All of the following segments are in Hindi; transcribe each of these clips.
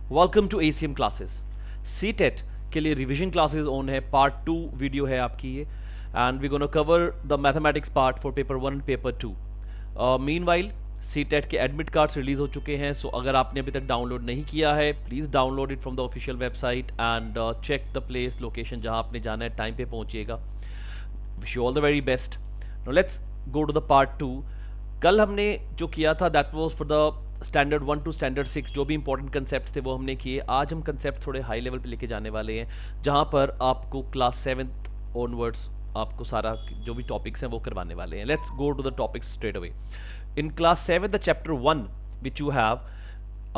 Welcome to ACM classes. CTET के लिए रिवीजन क्लासेस ऑन है, पार्ट 2 वीडियो है आपकी ये, and we gonna cover the mathematics part for paper 1 and paper 2। Meanwhile CTET के एडमिट कार्ड्स रिलीज हो चुके हैं, सो अगर आपने अभी तक डाउनलोड नहीं किया है please download it from the official website and check the place location जहाँ आपने जाना है, टाइम पे पहुँचिएगा। Wish you all the very best. Now let's go to the part 2। कल हमने जो किया था that was for the standard 1 to standard 6, जो भी इंपॉर्टेंट कंसेप्ट थे वो हमने किए। आज हम कंसेप्ट थोड़े हाई लेवल पे लेके जाने वाले हैं, जहाँ पर आपको क्लास 7 ऑनवर्ड्स आपको सारा जो भी टॉपिक्स हैं वो करवाने वाले हैं। Let's go to the topics straight away. In class 7 the chapter 1 which you have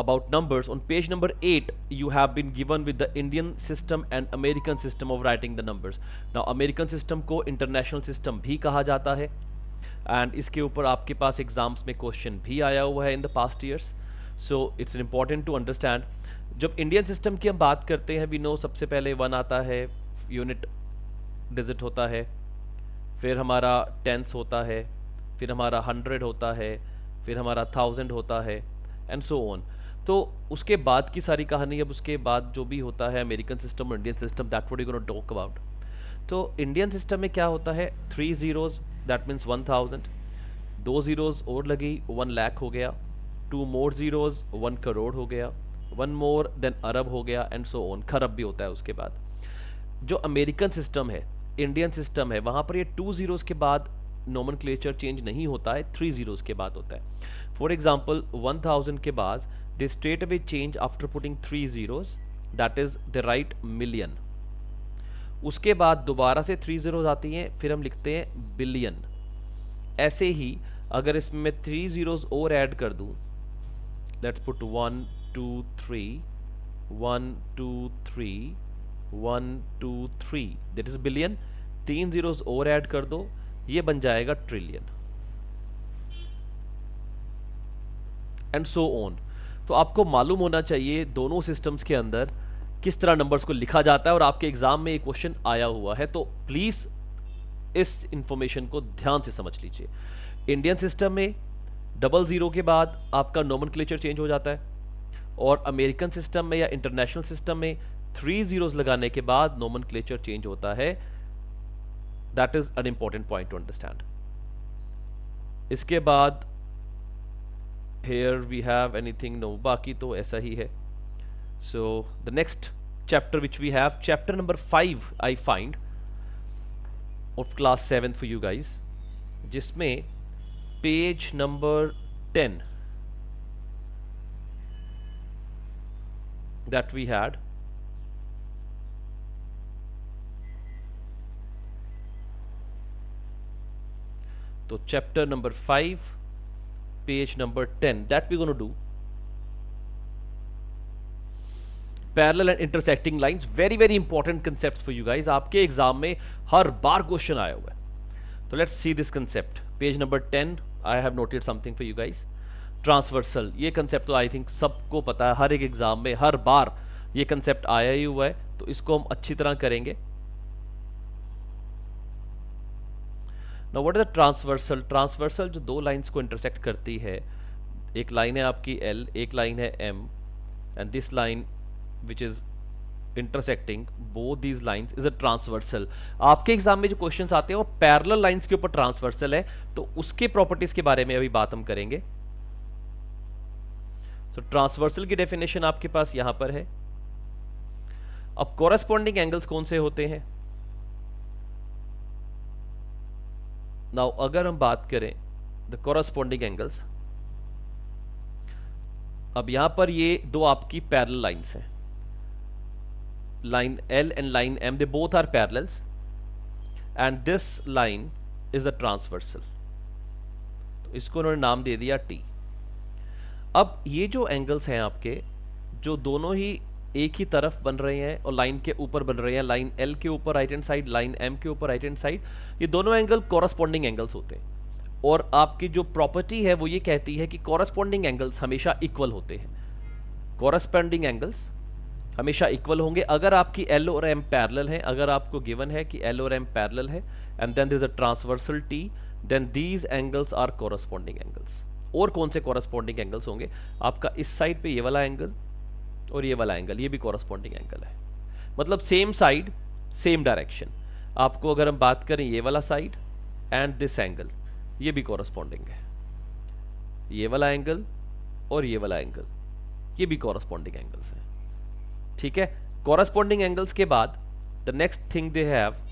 about numbers, on page number 8 you have been given with the Indian system and American system of writing the numbers. Now American system को international system भी कहा जाता है, एंड इसके ऊपर आपके पास एग्जाम्स में क्वेश्चन भी आया हुआ है in the past years, so it's important to understand. जब इंडियन सिस्टम की हम बात करते हैं, वी नो सबसे पहले 1 आता है, यूनिट डिजिट होता है, फिर हमारा टेंस होता है, फिर हमारा 100 होता है, फिर हमारा 1000 होता है, एंड सो ऑन। तो उसके बाद की सारी कहानी, अब उसके बाद जो भी होता है अमेरिकन सिस्टम और Indian system, that what you gonna talk about. तो इंडियन सिस्टम में क्या होता है, 3 zeros दैट मीन्स 1000, 2 zeros और लगी 1 लाख हो गया, 2 more zeros 1 करोड़ हो गया, 1 more देन अरब हो गया, एंड सो ऑन, खरब भी होता है उसके बाद। जो अमेरिकन सिस्टम है, इंडियन सिस्टम है, वहाँ पर ये 2 zeros के बाद नोमेनक्लेचर चेंज नहीं होता है, 3 zeros के बाद होता है। फॉर एग्जाम्पल 1000 के बाद they straight away change after putting 3 zeros, that is the right million. उसके बाद दोबारा से 3 zeros आती हैं, फिर हम लिखते हैं बिलियन। ऐसे ही अगर इसमें मैं 3 zeros और ऐड कर दूं, let's put 1 2 3 1 2 3 1 2 3, that is billion. 3 zeros और ऐड कर दो, ये बन जाएगा ट्रिलियन, एंड सो ऑन। तो आपको मालूम होना चाहिए दोनों सिस्टम्स के अंदर किस तरह नंबर्स को लिखा जाता है, और आपके एग्जाम में एक क्वेश्चन आया हुआ है, तो प्लीज इस इंफॉर्मेशन को ध्यान से समझ लीजिए। इंडियन सिस्टम में 00 के बाद आपका नोमेनक्लेचर चेंज हो जाता है, और अमेरिकन सिस्टम में या इंटरनेशनल सिस्टम में 3 zeros लगाने के बाद नोमेनक्लेचर चेंज होता है। That is an important point to understand. इसके बाद here we have anything, no, बाकी तो ऐसा ही है। So the next chapter which we have, chapter number 5 I find of class 7 for you guys, जिसमें page number 10 that we had, तो chapter number 5 page number 10 that we're going to do parallel and intersecting lines. Very very important concepts for you guys, आपके एग्जाम में हर बार क्वेश्चन आया हुआ है। तो let's see this concept, page number 10 I have noted something for you guys. Transversal, ये कंसेप्ट तो आई थिंक सबको पता है, हर एक एग्जाम में हर बार ये कंसेप्ट आया ही हुआ है, तो इसको हम अच्छी तरह करेंगे। Now what is the transversal? Transversal जो दो लाइंस को इंटरसेक्ट करती है, एक लाइन है आपकी L, एक लाइन है M, and this line which is intersecting both these lines is a transversal। आपके एग्जाम में जो क्वेश्चंस आते हैं वो पैरेलल लाइंस के ऊपर ट्रांसवर्सल है, तो उसके प्रॉपर्टीज के बारे में अभी बात हम करेंगे। तो ट्रांसवर्सल की डेफिनेशन आपके पास यहां पर है। अब कॉरेस्पॉन्डिंग एंगल्स कौन से होते हैं? नाउ अगर हम बात करें द कॉरेस्पॉन्डिंग एंगल्स, अब यहां पर ये दो आपकी पैरेलल लाइंस हैं, line L and line M, they both are parallels and this line is a transversal, तो इसको उन्होंने नाम दे दिया T। अब ये जो एंगल्स हैं आपके, जो दोनों ही एक ही तरफ बन रहे हैं और लाइन के ऊपर बन रहे हैं, लाइन L के ऊपर right hand side, line M के ऊपर राइट हैंड साइड, ये दोनों एंगल कॉरेस्पॉन्डिंग एंगल्स होते हैं। और आपकी जो प्रॉपर्टी है वो ये कहती है कि कॉरेस्पॉन्डिंग एंगल्स हमेशा इक्वल होते हैं, कॉरेस्पॉन्डिंग एंगल्स हमेशा इक्वल होंगे अगर आपकी L और M पैरेलल है। अगर आपको गिवन है कि L और M पैरेलल है and then there is a transversal T, then these angles are corresponding angles. और कौन से कॉरेस्पॉन्डिंग एंगल्स होंगे? आपका इस साइड पे ये वाला एंगल, और ये वाला एंगल, ये भी कॉरस्पॉन्डिंग एंगल है। मतलब सेम साइड सेम डायरेक्शन। आपको अगर हम बात करें ये वाला साइड एंड दिस एंगल, ये भी कॉरस्पॉन्डिंग है। ये वाला एंगल और ये वाला एंगल, ये भी कॉरस्पॉन्डिंग एंगल्स हैं। ठीक है, कॉरस्पॉन्डिंग एंगल्स के बाद the next thing they have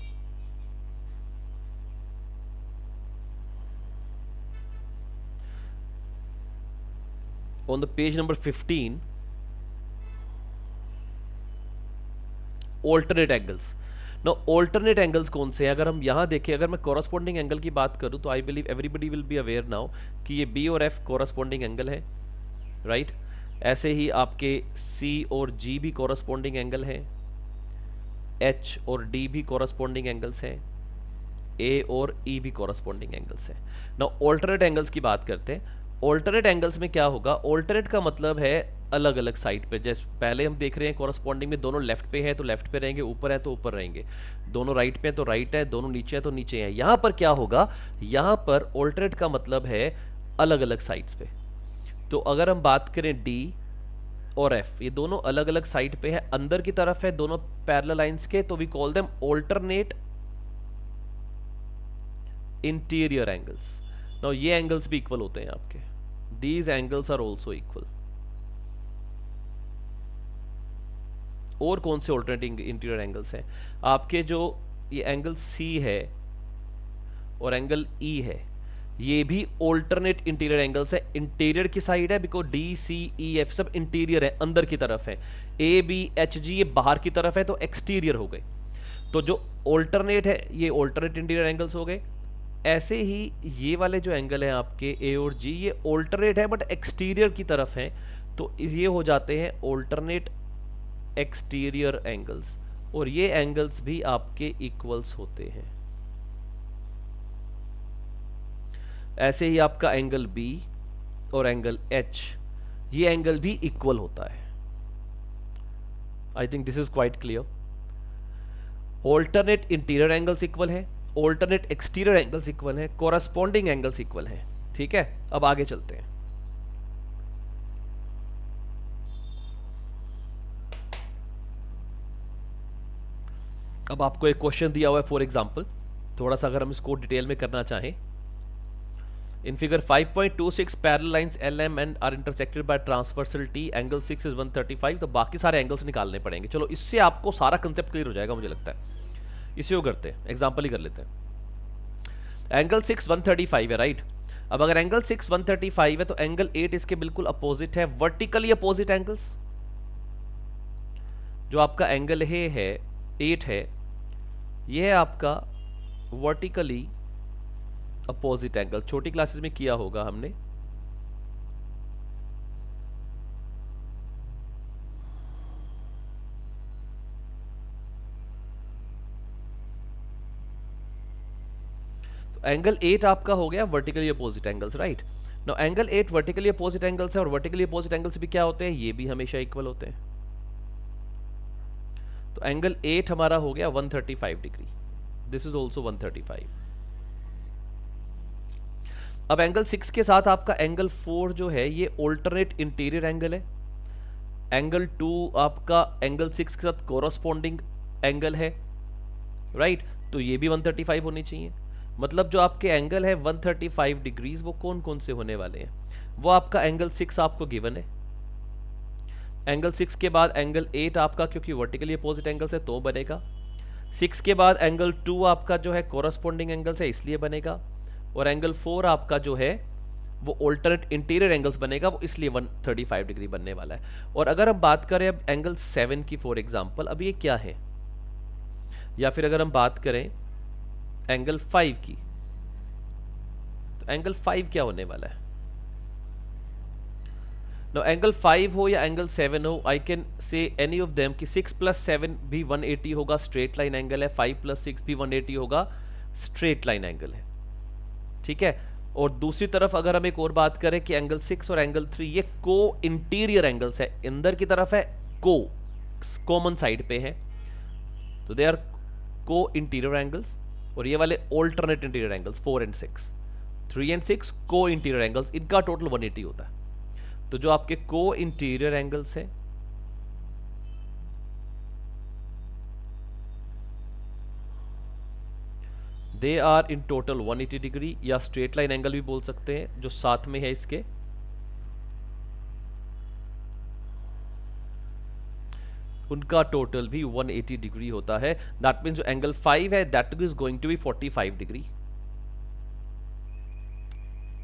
on the page number 15 alternate angles. Now alternate angles कौन से हैं? अगर हम यहाँ देखें, अगर मैं corresponding angle की बात करूँ तो I believe everybody will be aware now कि ये B और F corresponding angle है, right? ऐसे ही आपके C और G भी corresponding angle है, H और D भी corresponding angles हैं, A और E भी corresponding angles हैं। Now alternate angles की बात करते हैं। ऑल्टरनेट एंगल्स में क्या होगा? ऑल्टरनेट का मतलब है अलग अलग साइड पे। जैसे पहले हम देख रहे हैं कॉरस्पॉन्डिंग में दोनों लेफ्ट पे है तो लेफ्ट पे रहेंगे, ऊपर है तो ऊपर रहेंगे, दोनों राइट पे है तो राइट है, दोनों नीचे है तो नीचे है। यहाँ पर क्या होगा? यहाँ पर ऑल्टरनेट का मतलब है अलग अलग साइड्स पे। तो अगर हम बात करें डी और एफ, ये दोनों अलग अलग साइड पे है, अंदर की तरफ है दोनों पैरेलल लाइंस के, तो we call them alternate interior angles. Now ये एंगल्स भी इक्वल होते हैं आपके, these angles are also equal. और कौन से ऑल्टरनेट इंटीरियर एंगल्स हैं आपके? जो ये एंगल सी है और एंगल ई है, ये भी ऑल्टरनेट इंटीरियर एंगल्स है। इंटीरियर की साइड है because D C E F सब इंटीरियर है, अंदर की तरफ है। ए बी एच जी ये बाहर की तरफ है तो एक्सटीरियर हो गए। तो जो ऑल्टरनेट है ये ऑल्टरनेट इंटीरियर एंगल्स हो गए। ऐसे ही ये वाले जो एंगल हैं आपके ए और जी, ये ऑल्टरनेट है बट एक्सटीरियर की तरफ है, तो ये हो जाते हैं ऑल्टरनेट एक्सटीरियर एंगल्स। और ये एंगल्स भी आपके इक्वल्स होते हैं। ऐसे ही आपका एंगल बी और एंगल एच, ये एंगल भी इक्वल होता है। आई think this is quite clear. Alternate interior angles equal है, ऑल्टरनेट एक्सटीरियर एंगल्स इक्वल है, कॉरस्पॉन्डिंग एंगल्स इक्वल हैं। ठीक है, अब आगे चलते हैं। अब आपको एक क्वेश्चन दिया हुआ है फॉर एग्जांपल, थोड़ा सा अगर हम इसको डिटेल में करना चाहें। In figure 5.26 parallel lines LM and are intersected by transversal T, angle 6 is 135। तो बाकी सारे एंगल्स निकालने पड़ेंगे। चलो इससे आपको सारा कंसेप्ट क्लियर हो जाएगा मुझे लगता है। इसे वो करते हैं, एग्जांपल ही कर लेते हैं। एंगल 6 135 है, राइट? अब अगर एंगल 6 135 है तो एंगल 8 इसके बिल्कुल अपोजिट है, वर्टिकली अपोजिट एंगल्स। जो आपका एंगल है 8 है, यह है आपका वर्टिकली अपोजिट एंगल। छोटी क्लासेस में किया होगा हमने। एंगल 8 आपका हो गया vertically opposite angles, right? Now angle 8 vertically opposite angles है, और वर्टिकली अपोजिट एंगल्स भी क्या होते हैं? ये भी हमेशा इक्वल होते हैं। तो एंगल 8 हमारा हो गया 135 डिग्री, दिस इज ऑल्सो 135। अब एंगल 6 के साथ आपका एंगल 4 जो है ये ऑल्टरनेट इंटीरियर एंगल है। एंगल 2 आपका एंगल 6 के साथ कोरस्पॉन्डिंग एंगल है, राइट? तो ये भी 135 होनी चाहिए। मतलब जो आपके एंगल है 135 डिग्रीज, वो कौन कौन से होने वाले हैं? वो आपका एंगल 6 आपको गिवन है, एंगल 6 के बाद एंगल 8 आपका, क्योंकि वर्टिकली अपोजिट एंगल्स है तो बनेगा। 6 के बाद एंगल 2 आपका जो है कोरस्पॉन्डिंग एंगल्स है इसलिए बनेगा, और एंगल 4 आपका जो है वो ऑल्टरनेट इंटीरियर एंगल्स बनेगा, वो इसलिए 135 डिग्री बनने वाला है। और अगर हम बात करें अब एंगल 7 की फॉर एग्जांपल, अब ये क्या है? या फिर अगर हम बात करें एंगल 5 की, तो एंगल 5 क्या होने वाला है? नो एंगल 5 हो या एंगल 7 हो, I can say any of them कि 6 + 7 भी 180 होगा, स्ट्रेट लाइन एंगल है। 5 + 6 भी 180 होगा, स्ट्रेट लाइन एंगल है। ठीक है। और दूसरी तरफ अगर हम एक और बात करें कि एंगल 6 और एंगल 3 ये को इंटीरियर एंगल्स है, अंदर की तरफ है, को कॉमन साइड पे है, तो दे आर को इंटीरियर एंगल्स। और ये वाले ऑल्टरनेट इंटीरियर एंगल्स 4 और 6, 3 और 6 को इंटीरियर एंगल्स, इनका टोटल 180 होता है। तो जो आपके को इंटीरियर एंगल्स हैं they are in total 180 degree, या स्ट्रेट लाइन एंगल भी बोल सकते हैं जो साथ में है इसके, उनका टोटल भी 180 डिग्री होता है। दैट मीन्स जो एंगल 5 है that is going to be 45 degree.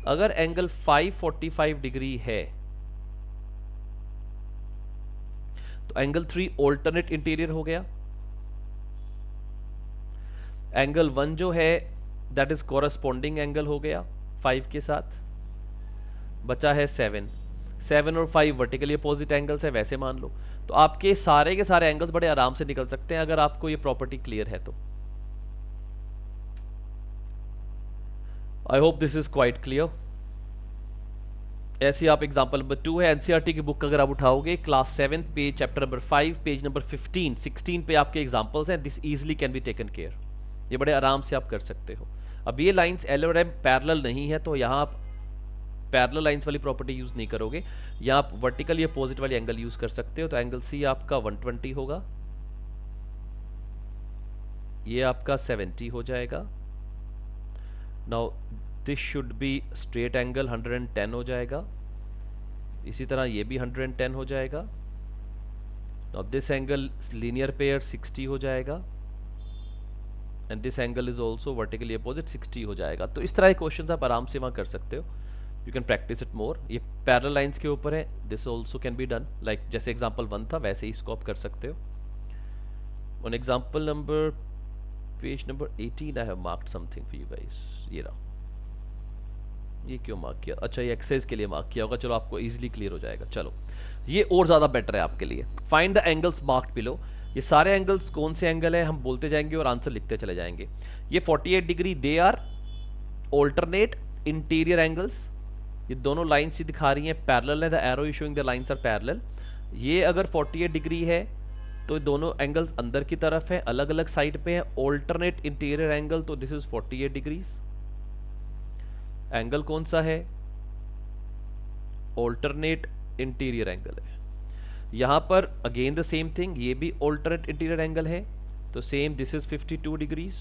अगर एंगल 545 डिग्री है तो एंगल 3 ऑल्टरनेट इंटीरियर हो गया। एंगल 1 जो है दैट इज कॉरस्पॉन्डिंग एंगल हो गया 5 के साथ। बचा है 7 और 5 वर्टिकली अपोजिट एंगल्स है, वैसे मान लो। तो आपके सारे के सारे एंगल्स बड़े आराम से निकल सकते हैं अगर आपको ये प्रॉपर्टी क्लियर है तो। आई hope this is quite clear. ऐसे आप एग्जांपल नंबर 2 है, एनसीईआरटी की बुक अगर आप उठाओगे class 7 page chapter number 5 page number 15 16 पे आपके एग्जांपल्स हैं। This easily can be taken care, ये बड़े आराम से आप कर सकते हो। अब ये लाइंस एल और एम पैरेलल नहीं है तो यहाँ आप पैरेलल लाइंस वाली प्रॉपर्टी यूज नहीं करोगे, यहाँ आप वर्टिकली अपोजिट वाली एंगल यूज कर सकते हो। तो एंगल सी आपका 120 होगा, ये आपका 70 हो जाएगा। Now this should be straight angle 110 हो जाएगा, इसी तरह ये भी 110 हो जाएगा। Now this angle linear pair 60 हो जाएगा and this angle is also vertically opposite 60 हो जाएगा। तो इस तरह के क्वेश्चन आप आराम से वहाँ कर सकते हो। You can practice it more. ये पैरेलल लाइंस के ऊपर है, this also can be done like जैसे एग्जाम्पल 1 था वैसे ही इसको आप कर सकते हो। On example number page number 18 I have marked something for you guys. ये रहा, ये क्यों मार्क किया? अच्छा ये एक्सरसाइज के लिए मार्क किया होगा, चलो आपको इजीली क्लियर हो जाएगा। चलो ये और ज़्यादा बेटर है आपके लिए। Find the angles marked below. ये सारे एंगल्स कौन से एंगल है हम बोलते जाएंगे और आंसर लिखते चले जाएंगे। ये 48 degree they are alternate interior angles. ये दोनों लाइन्स ही दिखा रही हैं पैरेलल है, the arrow is showing the lines are parallel. ये अगर 48 डिग्री है तो दोनों एंगल्स अंदर की तरफ है, अलग अलग साइड पे है। ऑल्टरनेट इंटीरियर एंगल तो दिस इज 48 डिग्रीज। एंगल कौन सा है? ऑल्टरनेट इंटीरियर एंगल है। यहां पर अगेन द सेम थिंग, ये भी ऑल्टरनेट इंटीरियर एंगल है तो same this is 52 degrees,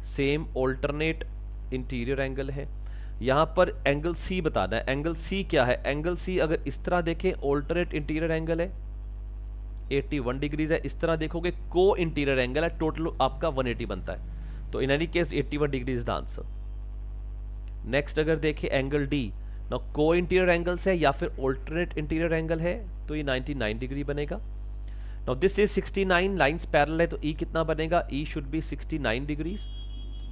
same alternate interior angle है। यहां पर एंगल सी बताना है। एंगल सी क्या है? एंगल सी अगर इस तरह देखें ऑल्टरनेट इंटीरियर एंगल है 81 डिग्रीज है, इस तरह देखोगे को इंटीरियर एंगल है, टोटल आपका 180 बनता है। तो in any case 81 degree is the answer. Next अगर देखें एंगल डी, ना को इंटीरियर एंगल्स है या फिर ऑल्टरनेट इंटीरियर एंगल है तो ये 99 डिग्री बनेगा। Now this is 69 lines parallel है तो ई कितना बनेगा? ई शुड बी 69 डिग्रीज।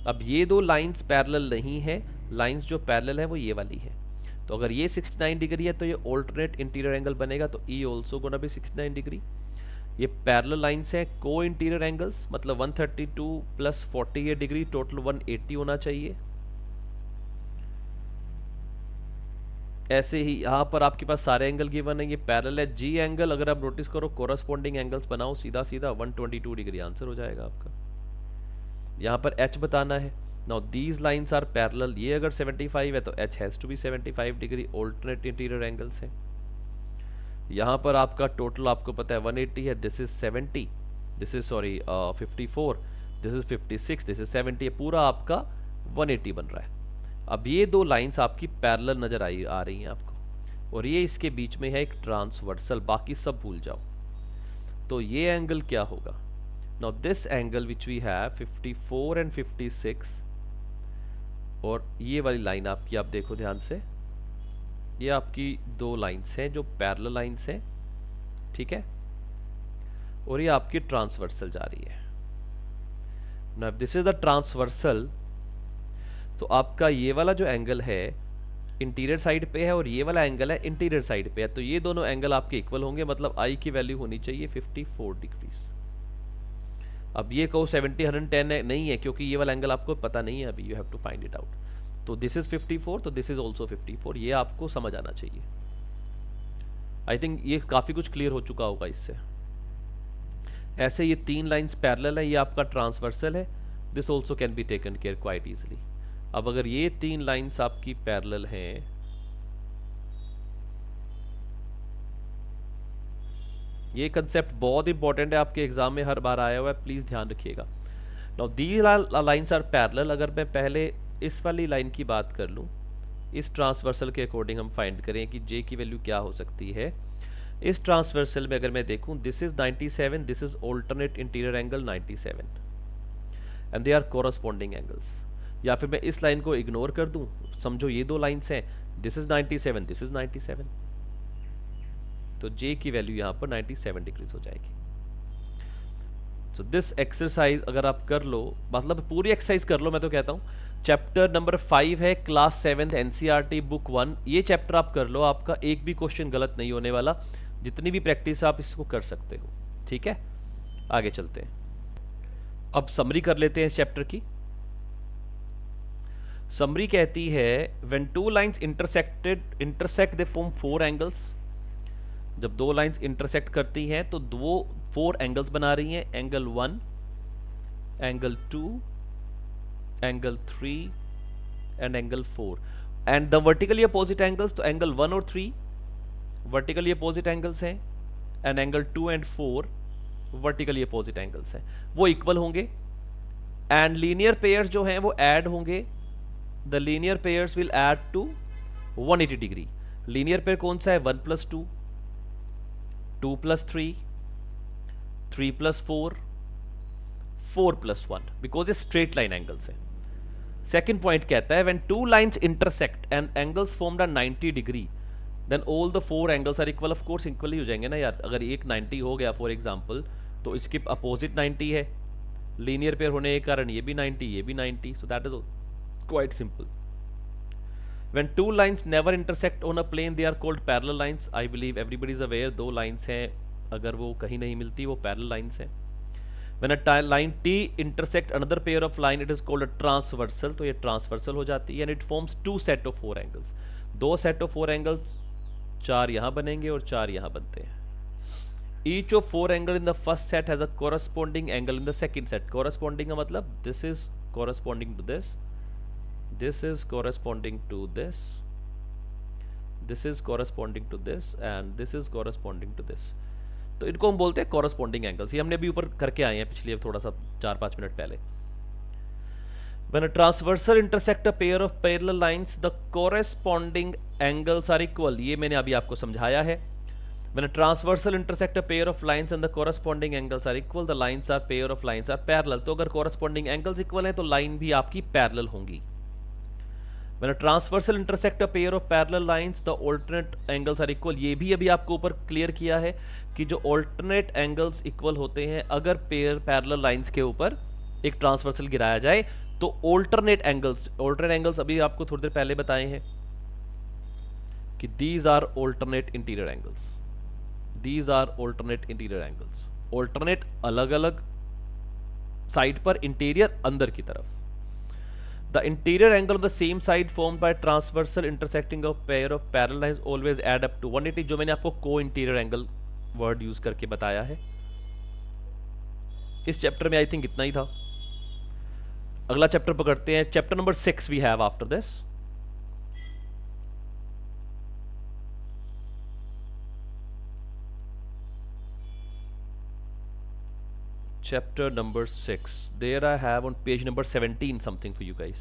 अब ये दो लाइंस पैरेलल नहीं है, लाइंस जो पैरेलल है वो ये वाली है। तो अगर ये 69 डिग्री है तो ये ऑल्टरनेट इंटीरियर एंगल बनेगा तो ई ऑल्सो गोना बी 69 डिग्री। ये पैरेलल लाइंस है, को इंटीरियर एंगल्स मतलब 132 प्लस 48 डिग्री टोटल 180 होना चाहिए। ऐसे ही यहाँ पर आपके पास सारे एंगल गिवन है, ये पैरेलल है। जी एंगल अगर आप नोटिस करो कोरस्पॉन्डिंग एंगल्स बनाओ सीधा सीधा 122 डिग्री आंसर हो जाएगा आपका। यहाँ पर एच बताना है। Now these lines are parallel, ये अगर 75 है तो H has to be 75 degree, alternate interior angles है। यहाँ पर आपका टोटल आपको पता है 180 है, this is 70, this is sorry 54, this is 56, this is 70, पूरा आपका 180 बन रहा है। अब ये दो लाइंस आपकी पैरेलल नजर आ रही हैं आपको और ये इसके बीच में है एक ट्रांसवर्सल, बाकी सब भूल जाओ। तो ये एंगल क्या होगा? Now this angle which we have 54 and 56 और ये वाली लाइन आपकी आप देखो ध्यान से, ये आपकी दो लाइंस हैं जो पैरेलल लाइंस हैं, ठीक है, और ये आपकी ट्रांसवर्सल जा रही है। Now this is the transversal, तो आपका ये वाला जो एंगल है इंटीरियर साइड पे है और ये वाला एंगल है इंटीरियर साइड पे है, तो ये दोनों एंगल आपके इक्वल होंगे, मतलब आई की वैल्यू होनी चाहिए 54 डिग्रीज। अब ये कहो 70 110 है, नहीं है क्योंकि ये वाला एंगल आपको पता नहीं है अभी, you have to find it out. तो दिस इज 54 तो दिस इज ऑल्सो 54, ये आपको समझ आना चाहिए। आई थिंक ये काफ़ी कुछ क्लियर हो चुका होगा इससे। ऐसे ये तीन लाइंस पैरेलल है, ये आपका ट्रांसवर्सल है, this also can be taken care quite easily. अब अगर ये तीन लाइंस आपकी पैरेलल हैं, ये कंसेप्ट बहुत इंपॉर्टेंट है, आपके एग्जाम में हर बार आया हुआ है, प्लीज ध्यान रखिएगा। Now these lines are parallel. अगर मैं पहले इस वाली लाइन की बात कर लूँ, इस ट्रांसवर्सल के अकॉर्डिंग हम फाइंड करें कि जे की वैल्यू क्या हो सकती है। इस ट्रांसवर्सल में अगर मैं देखूं, this is 97, this is alternate interior angle 97 and they are corresponding angles. या फिर मैं इस लाइन को इग्नोर कर दूं, समझो ये दो लाइंस हैं, दिस इज 97, दिस इज 97, तो जे की वैल्यू यहाँ पर 97 डिग्रीज हो जाएगी। सो दिस एक्सरसाइज अगर आप कर लो, मतलब पूरी एक्सरसाइज कर लो, मैं तो कहता हूँ चैप्टर नंबर 5 है, क्लास 7 एनसीईआरटी बुक 1, ये चैप्टर आप कर लो, आपका एक भी क्वेश्चन गलत नहीं होने वाला। जितनी भी प्रैक्टिस आप इसको कर सकते हो, ठीक है। आगे चलते हैं, अब समरी कर लेते हैं इस चैप्टर की। समरी कहती है when two lines intersect they form 4 angles. जब दो लाइंस इंटरसेक्ट करती हैं तो दो 4 एंगल्स बना रही हैं, angle 1, angle 2, angle 3 and angle 4 and the vertically opposite angles, तो एंगल 1 और 3 वर्टिकली अपोजिट एंगल्स हैं and angle 2 and 4 vertically opposite angles हैं, वो इक्वल होंगे एंड लीनियर पेयर्स जो हैं वो ऐड होंगे। The linear pairs will add to 180 degree. Linear pair कौन सा है? 1 + 2, 2 + 3, 3 + 4, 4 + 1, बिकॉज ये स्ट्रेट लाइन एंगल्स है। सेकेंड पॉइंट कहता है when two lines intersect and angles formed at 90 degree then all the 4 angles are equal. Of course equal ही हो जाएंगे ना यार, अगर एक 90 हो गया फॉर एग्जांपल तो इसके अपोजिट 90 है, लीनियर पेयर होने के कारण ये भी 90, ये भी 90, सो that is quite simple. When two lines never intersect on a plane, they are called parallel lines. I believe everybody is aware, दो lines हैं, अगर वो कहीं नहीं मिलती वो parallel lines हैं। When a line T intersect another pair of line, it is called a transversal, तो ये transversal हो जाती है and it forms two set of 4 angles. दो set of 4 angles, 4 यहाँ बनेंगे और 4 यहाँ बनते हैं। Each of 4 angle in the first set has a corresponding angle in the second set. Corresponding का मतलब this is corresponding to this, this is corresponding to this, this is corresponding to this and this is corresponding to this, तो इनको हम बोलते हैं corresponding angles। ये हमने अभी ऊपर करके आए हैं पिछले थोड़ा सा 4-5 मिनट पहले। When a transversal intersect a pair of parallel lines, the corresponding angles are equal। ये मैंने अभी आपको समझाया है। When a transversal intersect a pair of lines and the corresponding angles are equal, the lines are pair of lines are parallel। तो अगर corresponding angles equal हैं तो line भी आपकी parallel होंगी। When a transversal intersect a pair of parallel lines, the alternate angles are equal। ये भी अभी आपको ऊपर क्लियर किया है कि जो alternate angles equal होते हैं अगर पेयर parallel lines के ऊपर एक ट्रांसवर्सल गिराया जाए तो alternate angles अभी आपको थोड़ी देर पहले बताए हैं कि these are alternate interior angles, these are alternate interior angles। alternate अलग अलग साइड पर, इंटीरियर अंदर की तरफ। The interior angle on the same side formed by transversal intersecting of pair of parallel lines always add up to 180, जो मैंने आपको co-interior angle वर्ड यूज करके बताया है। इस चैप्टर में आई थिंक इतना ही था। अगला चैप्टर पकड़ते हैं, chapter number 6 we have after this. Chapter number 6. There I have on page number 17 something for you guys.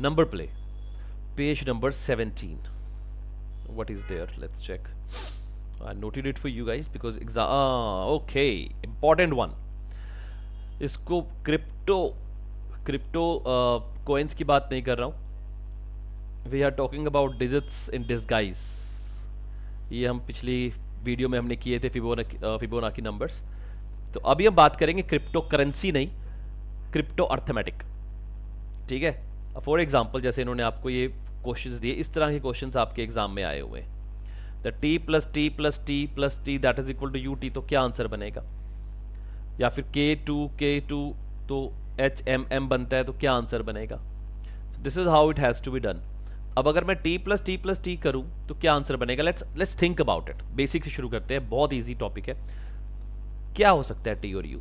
Number play. Page number 17. What is there? Let's check. I noted it for you guys because exam. Okay. Important one. इसको क्रिप्टो coins की बात नहीं कर रहा हूँ। We are talking about digits in disguise. ये हम पिछली वीडियो में हमने किए थे फिबोनाची नंबर्स। तो अभी हम बात करेंगे क्रिप्टो करेंसी नहीं, क्रिप्टो अर्थमेटिक, ठीक है। फॉर एग्जांपल जैसे इन्होंने आपको ये क्वेश्चंस दिए, इस तरह के क्वेश्चंस आपके एग्जाम में आए हुए हैं। The T plus T plus T plus T that is equal to U T, तो क्या आंसर बनेगा? या फिर K2 तो HMM बनता है, तो क्या आंसर बनेगा? This is how it has to be done. अब अगर मैं T प्लस टी करूं तो क्या आंसर बनेगा? Let's think about it. Basic से शुरू करते हैं, बहुत इजी टॉपिक है। क्या हो सकता है T और U?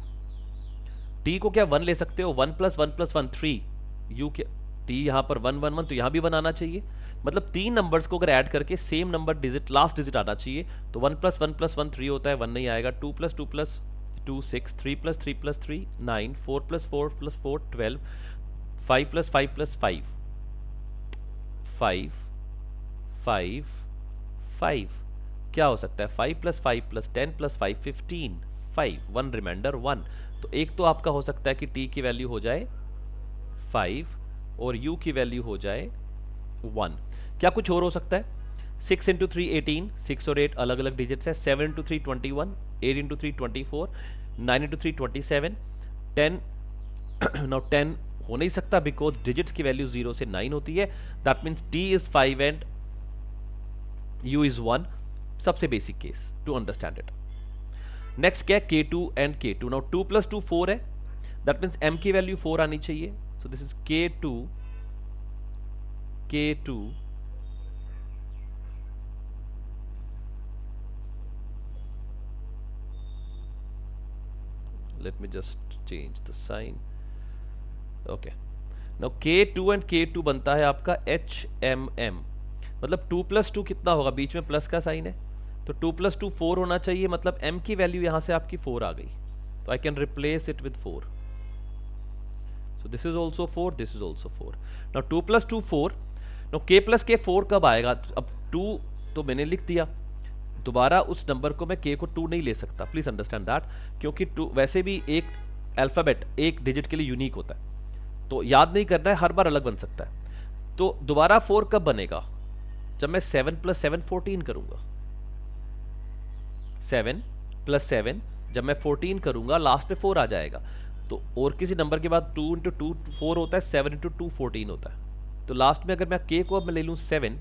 T को क्या 1 ले सकते हो? 1 + 1 + 1 3। U क्या टी यहाँ पर 1 1 1, तो यहाँ भी 1 आना चाहिए। मतलब 3 नंबर्स को अगर ऐड करके same number digit last digit आना चाहिए, तो 1 + 1 + 1 3 होता है, 1 नहीं आएगा। 2 + 2 + 2 6, 3 + 3 + 3 9, 4 + 4 + 4 12, 5 + 5 + 5 5 5 5, क्या हो सकता है? 5 + 5 + 10 + 5 15, 5 1 रिमाइंडर 1। तो एक तो आपका हो सकता है कि t की वैल्यू हो जाए 5 और u की वैल्यू हो जाए 1। क्या कुछ और हो सकता है? 6 × 3 18, 6 और 8 अलग अलग डिजिट्स है। 7 × 3 21, 8 × 3 24, 9 × 3 27, 10 नाउ 10 हो नहीं सकता बिकॉज डिजिट्स की वैल्यू 0 से 9 होती है। That means t is 5 and u is 1। सबसे basic case to understand it. Next क्या है? K2 and K2। नाउ 2 + 2 4 है, दैट मीन्स m की वैल्यू 4 आनी चाहिए। सो this is K2 let me just change the sign. Okay, now K2 and K2 बनता है आपका HMM। मतलब 2 + 2 कितना होगा? बीच में प्लस का साइन है, तो 2 + 2 4 होना चाहिए। मतलब m की वैल्यू यहां से आपकी 4 आ गई, तो I can replace it with 4। So this is also 4, this is also 4। Now 2 + 2 4। No K + K 4 कब आएगा? अब 2 तो मैंने लिख दिया, दोबारा उस नंबर को मैं K को 2 नहीं ले सकता, प्लीज अंडरस्टैंड दैट, क्योंकि 2 वैसे भी एक अल्फाबेट एक डिजिट के लिए यूनिक होता है, तो याद नहीं करना है, हर बार अलग बन सकता है। तो दोबारा 4 कब बनेगा? जब मैं 7 + 7 14 करूंगा। 7 + 7 जब मैं 14 करूंगा, लास्ट में 4 आ जाएगा। तो और किसी नंबर के बाद 2 × 2 4 होता है, 7 × 2 14 होता है। तो लास्ट में अगर मैं K को अब मैं ले लूं 7,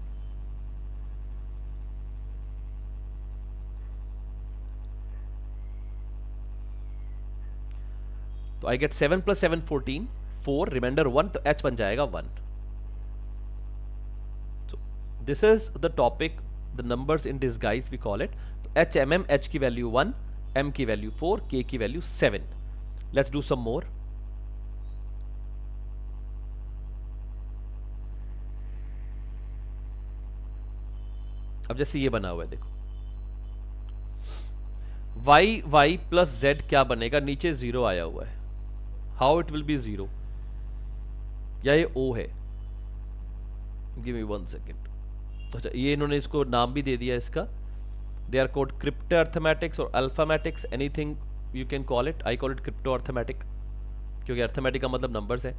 तो आई गेट 7 + 7 14, 4 रिमाइंडर 1, तो H बन जाएगा 1। तो this is the topic, the numbers in disguise we call it. तो HMM, H की वैल्यू 1, M की वैल्यू 4, K की value 7। Let's do some more. अब जैसे ये बना हुआ है, देखो y + z क्या बनेगा? नीचे 0 आया हुआ है, हाउ इट विल बी 0? या ये O है? Give me 1 second. अच्छा, ये इन्होंने इसको नाम भी दे दिया इसका, they are called crypto arithmetics और alphametics, anything you can call it. I call it crypto arithmetic, क्योंकि अर्थमेटिक का मतलब नंबर्स है।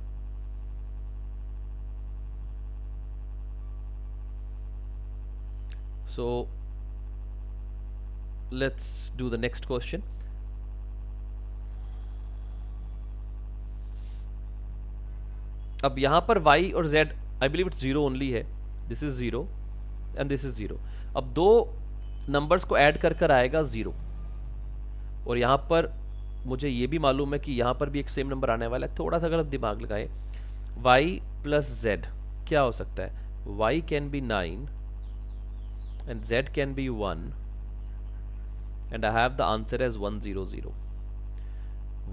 So let's do the next question. अब यहां पर y और z, I believe it's 0 only है। This is 0 and this is 0। अब दो नंबर्स को ऐड कर कर आएगा 0, और यहां पर मुझे ये भी मालूम है कि यहां पर भी एक सेम नंबर आने वाला है। थोड़ा सा अगर आप दिमाग लगाएं, y + z क्या हो सकता है? y can be 9 and z can be 1 and I have the answer as 100।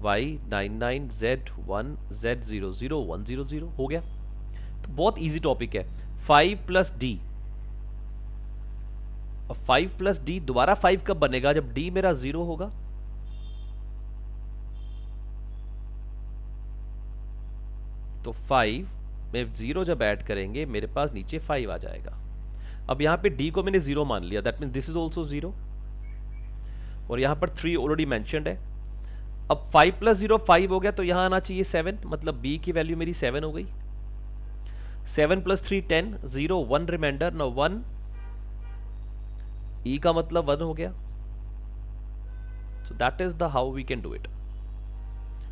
y 99, z 1, z 00, 100 हो गया। तो बहुत इजी टॉपिक है। 5 + d, और 5 + d दोबारा 5 कब बनेगा? जब d मेरा 0 होगा। तो 5 में 0 जब ऐड करेंगे, मेरे पास नीचे 5 आ जाएगा। अब यहां पे d को मैंने 0 मान लिया, that means this is also 0, और यहां पर 3 ऑलरेडी मेंशन्ड है। अब 5 + 0 5 हो गया, तो यहां आना चाहिए 7, मतलब b की वैल्यू मेरी 7 हो गई। 7 + 3 10, 0 1 रिमाइंडर, नो 1, e का मतलब 1 हो गया। So that is the how we can do it.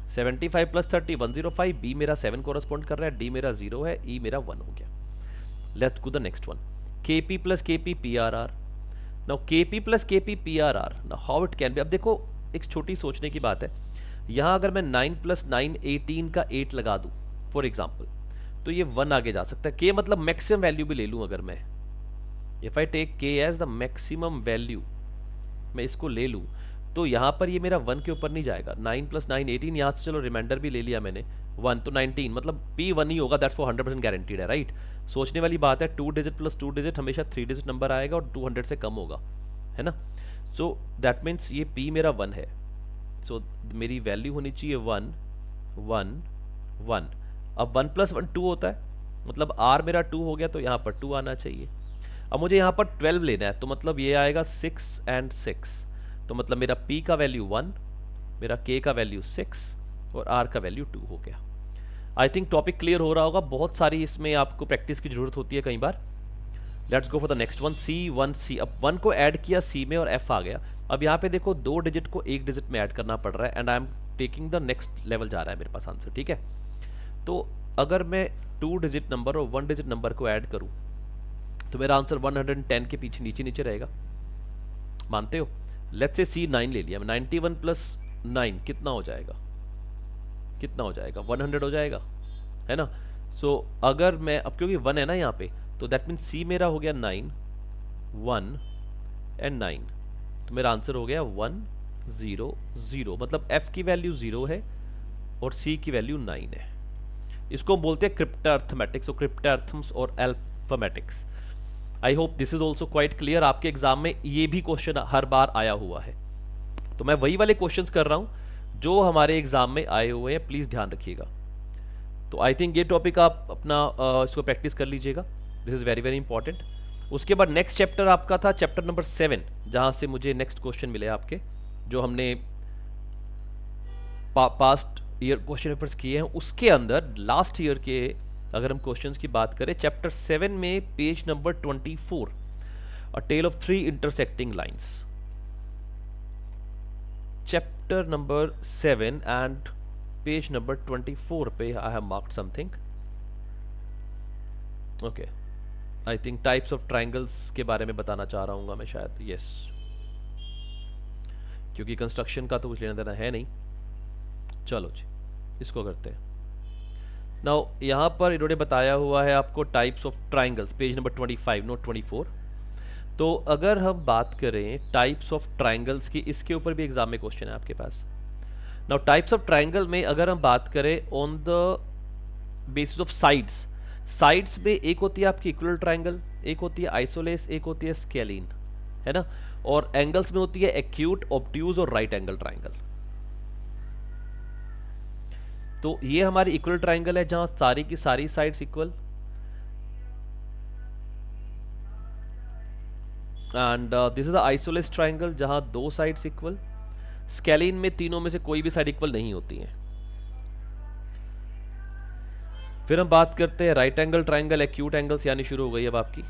75 + 30 105, b मेरा 7 कोरस्पॉन्ड कर रहा है, d मेरा 0 है, e मेरा 1 हो गया। Let's go the next one. KP + KP PRR। Now KP + KP PRR, now how it can be. अब देखो, एक छोटी सोचने की बात है, यहां अगर मैं 9 + 9 18 का 8 लगा दूं फॉर एग्जांपल, तो ये 1 आगे जा सकता है। K मतलब मैक्सिमम वैल्यू भी ले लूं, अगर मैं if I take K as the maximum value, मैं इसको ले लूं, तो यहां पर ये मेरा 1 के ऊपर नहीं जाएगा। 9 + 9 18, यहां से चलो रिमाइंडर भी ले लिया मैंने, 1 तो 19, मतलब P 1 ही होगा, दैट्स फॉर 100% गारंटीड है, राइट। सोचने वाली बात है, 2 डिजिट प्लस 2 डिजिट हमेशा 3 डिजिट नंबर आएगा और 200 से कम होगा, है ना। सो दैट मीन्स ये P मेरा 1 है, सो मेरी वैल्यू होनी चाहिए 1 1 1। अब 1 प्लस 1 2 होता है, मतलब R मेरा 2 हो गया, तो यहाँ पर 2 आना चाहिए। अब मुझे यहाँ पर 12 लेना है, तो मतलब ये आएगा 6 and 6, तो मतलब मेरा P का वैल्यू 1, मेरा K का वैल्यू 6 और R का वैल्यू 2 हो गया। आई थिंक टॉपिक क्लियर हो रहा होगा, बहुत सारी इसमें आपको प्रैक्टिस की जरूरत होती है कई बार। Let's go for the next one, C1C। अब 1 को ऐड किया C में और F आ गया। अब यहाँ पे देखो 2 डिजिट को 1 डिजिट में ऐड करना पड़ रहा है, and I am taking the next level जा रहा है मेरे पास आंसर, ठीक है। तो अगर मैं 2 डिजिट नंबर और 1 डिजिट नंबर को ऐड करूँ तो मेरा आंसर 110 के पीछे नीचे नीचे रहेगा, मानते हो। लेट्स से C9 ले लिया, 91 प्लस 9 कितना हो जाएगा, कितना हो जाएगा, 100 हो जाएगा, है ना। सो अगर मैं अब, क्योंकि 1 है ना यहाँ पे, तो दैट मीन C मेरा हो गया 9 1 and 9, तो मेरा आंसर हो गया 1 0 0, मतलब F की वैल्यू 0 है और C की वैल्यू 9 है। इसको बोलते हैं क्रिप्टार्थमेटिक्स और क्रिप्टार्थम्स और alphametics. I hope this is also quite clear. आपके एग्जाम में ये भी क्वेश्चन हर बार आया हुआ है, तो मैं वही वाले क्वेश्चंस कर रहा हूं जो हमारे एग्जाम में आए हुए हैं, प्लीज ध्यान रखिएगा। तो आई थिंक ये टॉपिक आप अपना इसको प्रैक्टिस कर लीजिएगा, this is very very important. उसके बाद नेक्स्ट चैप्टर आपका था चैप्टर नंबर 7, जहां से मुझे नेक्स्ट क्वेश्चन मिले आपके, जो हमने पास्ट ईयर क्वेश्चन पेपर्स किए हैं। उसके अंदर लास्ट ईयर के अगर हम क्वेश्चंस की बात करें, चैप्टर 7 में page number 24, a tale of 3 intersecting lines. Chapter number 7 and page number 24 पे I have marked something, okay. I think types of triangles के बारे में बताना चाह रहा हूँ मैं शायद, यस, क्योंकि कंस्ट्रक्शन का तो कुछ लेना देना है नहीं। चलो जी, इसको करते हैं। नाउ यहाँ पर इन्होंने बताया हुआ है आपको types of triangles, page number 25 note 24। तो अगर हम बात करें टाइप्स ऑफ ट्राइंगल्स की, इसके ऊपर भी एग्जाम में क्वेश्चन है आपके पास। नाउ टाइप्स ऑफ ट्राइंगल में अगर हम बात करें on the basis of sides, sides में एक होती है आपकी इक्वल ट्राइंगल, एक होती है आइसोलेस, एक होती है स्केलीन, है ना। और एंगल्स में होती है एक्यूट, ऑब्ट्यूज और राइट एंगल ट्राइंगल। तो ये हमारी इक्वल ट्राइंगल है जहां सारी की सारी sides equal, and this is the isosceles triangle जहां 2 साइड्स इक्वल। स्केलीन में तीनों में से कोई भी साइड इक्वल नहीं होती है। फिर हम बात करते हैं right angle triangle, acute angles यानी शुरू हो गई अब आपकी।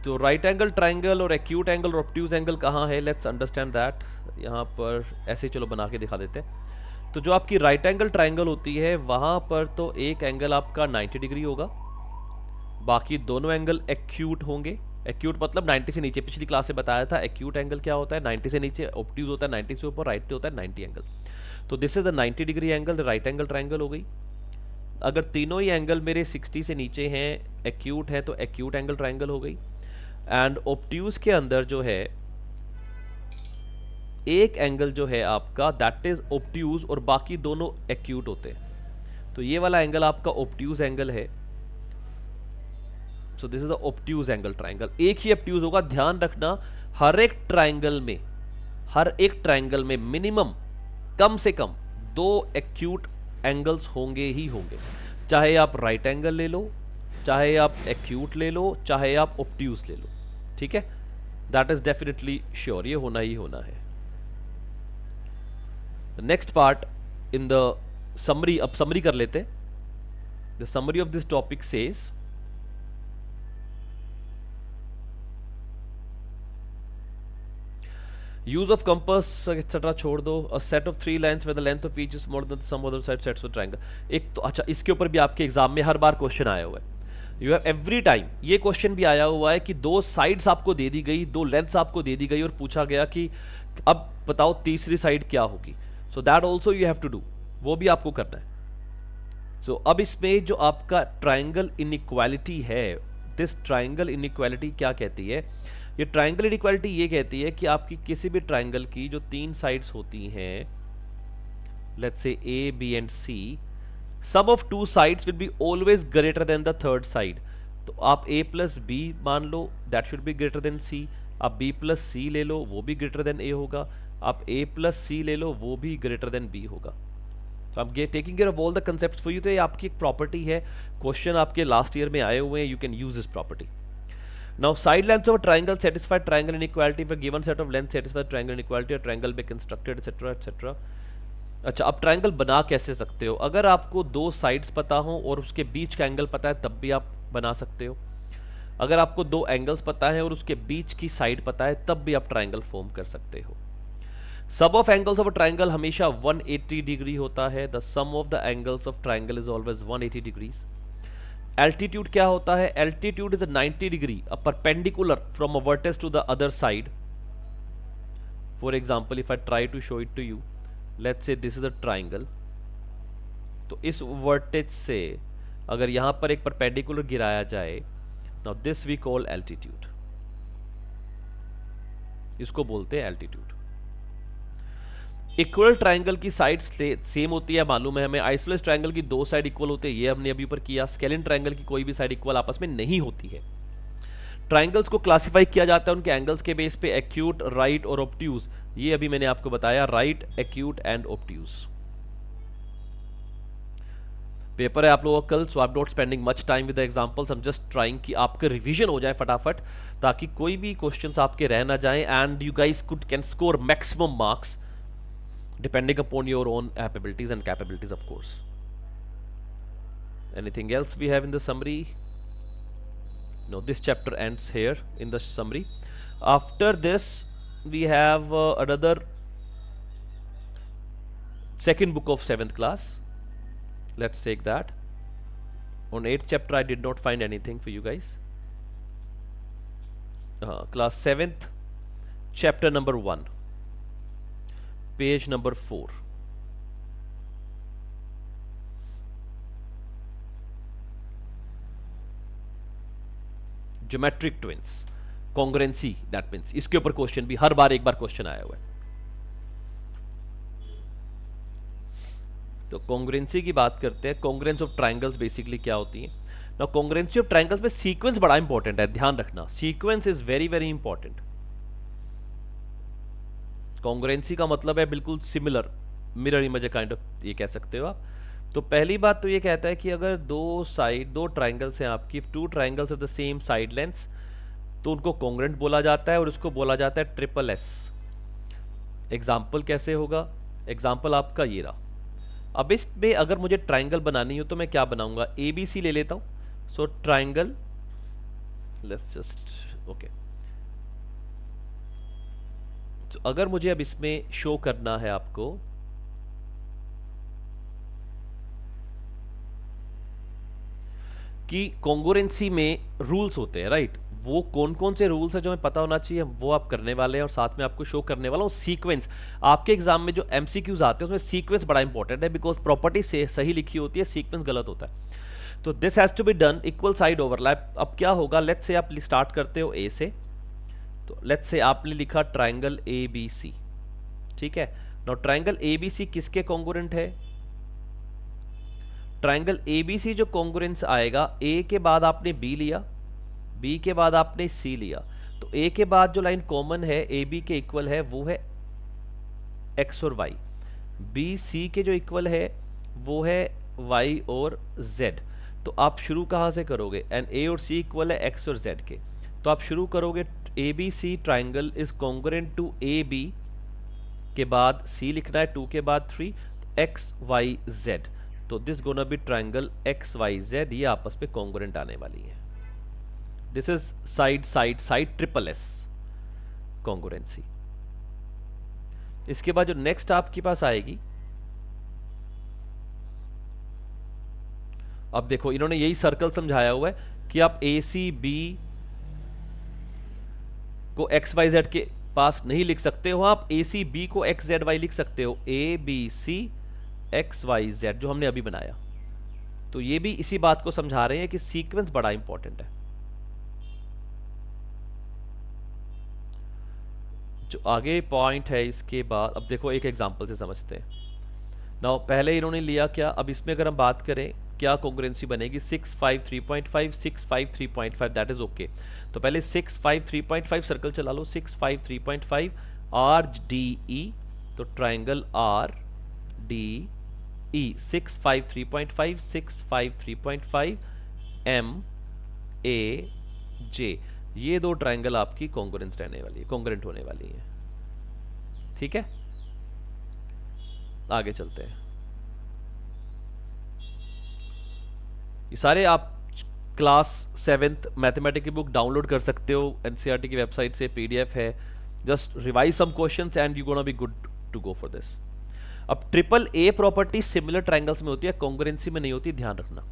तो राइट एंगल ट्राइंगल और एक्यूट एंगल और ऑब्ट्यूज एंगल कहाँ है, लेट्स अंडरस्टैंड दैट। यहाँ पर ऐसे चलो बना के दिखा देते हैं। तो जो आपकी राइट एंगल ट्राइंगल होती है वहां पर तो एक एंगल आपका 90 डिग्री होगा, बाकी दोनों एंगल एक्यूट होंगे। एक्यूट मतलब 90 से नीचे, पिछली क्लास से बताया था एक्यूट एंगल क्या होता है, 90 से नीचे, ऑब्ट्यूज होता है 90 से ऊपर, राइट पे होता है 90 एंगल। तो this is the 90 degree angle, right angle triangle हो गई। अगर तीनों ही एंगल मेरे 60 से नीचे हैं, एक्यूट है, तो एक्यूट एंगल ट्राइंगल हो गई। एंड ऑब्ट्यूज के अंदर जो है एक एंगल जो है आपका दैट इज ऑब्ट्यूज और बाकी दोनों एक्यूट होते हैं। तो ये वाला एंगल आपका ऑब्ट्यूज एंगल है। सो this is the obtuse angle triangle, एक ही ऑब्ट्यूज होगा। ध्यान रखना हर एक ट्राइंगल में मिनिमम कम से कम 2 एक्यूट एंगल्स होंगे ही होंगे, चाहे आप राइट एंगल ले लो, चाहे आप एक्यूट ले लो, चाहे आप ऑब्ट्यूज ले लो, ठीक है। दैट इज डेफिनेटली श्योर, ये होना ही होना है। Next part in the summary, अब समरी कर लेते हैं। The summary of this topic says use of compass etcetera छोड़ दो। A set of 3 lines with the length of each is more than some other side sets of triangle. एक तो अच्छा, इसके ऊपर भी आपके एग्जाम में हर बार क्वेश्चन आया हुआ है। यू हैव एवरी टाइम ये क्वेश्चन भी आया हुआ है कि 2 साइड्स आपको दे दी गई, 2 लेंथ्स आपको दे दी गई और पूछा गया कि अब बताओ तीसरी साइड क्या होगी। So that also you have to do, वो भी आपको करना है। सो अब इसमें जो आपका ट्राइंगल इनइक्वालिटी है, दिस ट्राइंगल इनइक्वालिटी क्या कहती है, ये ट्राइंगल इनइक्वालिटी ये कहती है कि आपकी किसी भी ट्राइंगल की जो 3 साइड्स होती हैं let's say A, B and C, sum of two sides will be always greater than the third side. तो आप A plus B मान लो, that should be greater than C. आप B plus C ले लो, वो भी greater than A होगा. आप A plus C ले लो, वो भी greater than B होगा. तो I'm taking care of all the concepts for you. तो ये आपकी एक प्रॉपर्टी है, क्वेश्चन आपके लास्ट ईयर में आए हुए हैं, you can use this property. Now side lengths of a triangle satisfy triangle inequality if a given set of lengths satisfy triangle inequality, a triangle be constructed etc etc. अच्छा, अब ट्राइंगल बना कैसे सकते हो? अगर आपको दो साइड्स पता हो और उसके बीच का एंगल पता है तब भी आप बना सकते हो. अगर आपको दो एंगल्स पता है और उसके बीच की साइड पता है तब भी आप ट्राइंगल फॉर्म कर सकते हो. सब of angles of a triangle हमेशा 180 डिग्री होता है. The sum of the angles of triangle is always 180 degrees. Altitude क्या होता है? Altitude is 90 degree a perpendicular from a vertex to the other side. For example if I try to show it to you, let's say this is a triangle. तो इस वर्टेक्स से अगर यहां पर एक परपेंडिकुलर गिराया जाए, now this we call altitude. इसको बोलते हैं एल्टीट्यूड. इक्वल ट्राइंगल की साइड सेम होती है, मालूम है हमें. आइसोलेस ट्राइंगल की दो साइड इक्वल होते हैं, ये हमने अभी ऊपर किया. स्केलिन ट्राइंगल की कोई भी साइड इक्वल आपस में नहीं होती है. ट्राइंगल्स को क्लासिफाई किया जाता है उनके एंगल्स के बेस पे, एक्यूट, राइट और ऑब्ट्यूज. ये अभी मैंने आपको बताया, right, acute and obtuse. Paper है आप लोगों का कल, so I am not spending much time with the examples. I am just trying कि आपका रिवीजन हो जाए फटाफट, ताकि कोई भी क्वेश्चंस आपके रह ना जाएं and you guys can score maximum marks depending upon your own abilities and capabilities, of course. Anything else we have in the summary? No, this chapter ends here in the summary. After this we have another second book of 7th class. Let's take that. On 8th chapter I did not find anything for you guys. Class 7th chapter number 1, page number 4. Geometric twins, congruency, that means इसके ऊपर क्वेश्चन भी हर बार एक बार क्वेश्चन आया हुआ है. तो कॉन्ग्रुएंसी की बात करते हैं. कॉन्ग्रुएंस ऑफ ट्राइंगल्स बेसिकली क्या होती है? नाउ कॉन्ग्रुएंसी ऑफ ट्राइंगल्स में सीक्वेंस बड़ा इंपॉर्टेंट है, ध्यान रखना. Sequence is very very important. Congruency का मतलब है बिल्कुल similar, mirror image kind of, ये कह सकते हो आप. तो पहली बात तो ये कहता है कि अगर दो ट्राइंगल्स हैं आपकी, two triangles of the same side lengths, तो उनको कॉन्ग्रुएंट बोला जाता है और उसको बोला जाता है ट्रिपल एस. एग्जाम्पल कैसे होगा? एग्जाम्पल आपका ये रहा. अब इसमें अगर मुझे ट्राइंगल बनानी हो तो मैं क्या बनाऊंगा? ए बी सी ले लेता हूं. So triangle, let's just okay. तो अगर मुझे अब इसमें शो करना है आपको कि कॉन्ग्रुएंसी में रूल्स होते हैं, राइट? वो कौन कौन से रूल्स है जो हमें पता होना चाहिए, वो आप करने वाले हैं. और साथ में आपको शो करने वाला हूं सीक्वेंस. आपके एग्जाम में जो एमसीक्यूज आते हैं उसमें सीक्वेंस बड़ा इंपॉर्टेंट है, बिकॉज प्रॉपर्टी से सही लिखी होती है, सीक्वेंस गलत होता है. तो this has to be done equal side overlap. अब क्या होगा? लेट्स से आप स्टार्ट करते हो ए से. तो लेट्स से आपने लिखा ट्राइंगल ए बी सी, ठीक है. Now triangle A B C किसके कॉन्ग्रुएंट है? ट्राइंगल ए बी सी जो कॉन्ग्रुएंस आएगा, ए के बाद आपने बी लिया, बी के बाद आपने सी लिया. तो ए के बाद जो लाइन कॉमन है ए बी के इक्वल है वो है एक्स और वाई. बी सी के जो इक्वल है वो है वाई और जेड. तो आप शुरू कहाँ से करोगे? एंड ए और सी इक्वल है एक्स और जेड के. तो आप शुरू करोगे A B C triangle is congruent to A B के बाद सी लिखना है, 2 के बाद 3, एक्स वाई जेड. तो this gonna be triangle X Y Z, ये आपस में कॉन्ग्रुएंट आने वाली है. This is side side side triple S congruency. इसके बाद जो नेक्स्ट आपके पास आएगी, अब देखो इन्होंने यही सर्कल समझाया हुआ है कि आप ए सी बी को एक्स वाई जेड के पास नहीं लिख सकते हो, आप ए सी बी को एक्स जेड वाई लिख सकते हो. A B C X Y Z जो हमने अभी बनाया. तो ये भी इसी बात को समझा रहे हैं कि सीक्वेंस बड़ा इंपॉर्टेंट है. जो आगे पॉइंट है इसके बाद, अब देखो एक एग्जांपल से समझते हैं. नाउ पहले इन्होंने लिया क्या, अब इसमें अगर हम बात करें क्या कॉन्ग्रुएंसी बनेगी, 653.5 653.5, दैट इज ओके। तो पहले 653.5 सर्कल चला लो, 653.5 आर डी ई, तो triangle R D E 653.5 653.5 M A J, ये दो ट्राइंगल आपकी कॉन्ग्रुएंस रहने वाली है, कॉन्ग्रुएंट होने वाली है। ठीक है, आगे चलते हैं। ये सारे आप क्लास 7th मैथमेटिक्स की बुक डाउनलोड कर सकते हो एनसीईआरटी की वेबसाइट से, पीडीएफ है, just revise some questions and you gonna be good to go for this. अब triple A property similar triangles में होती है, कॉन्ग्रुएंसी में नहीं होती, ध्यान रखना।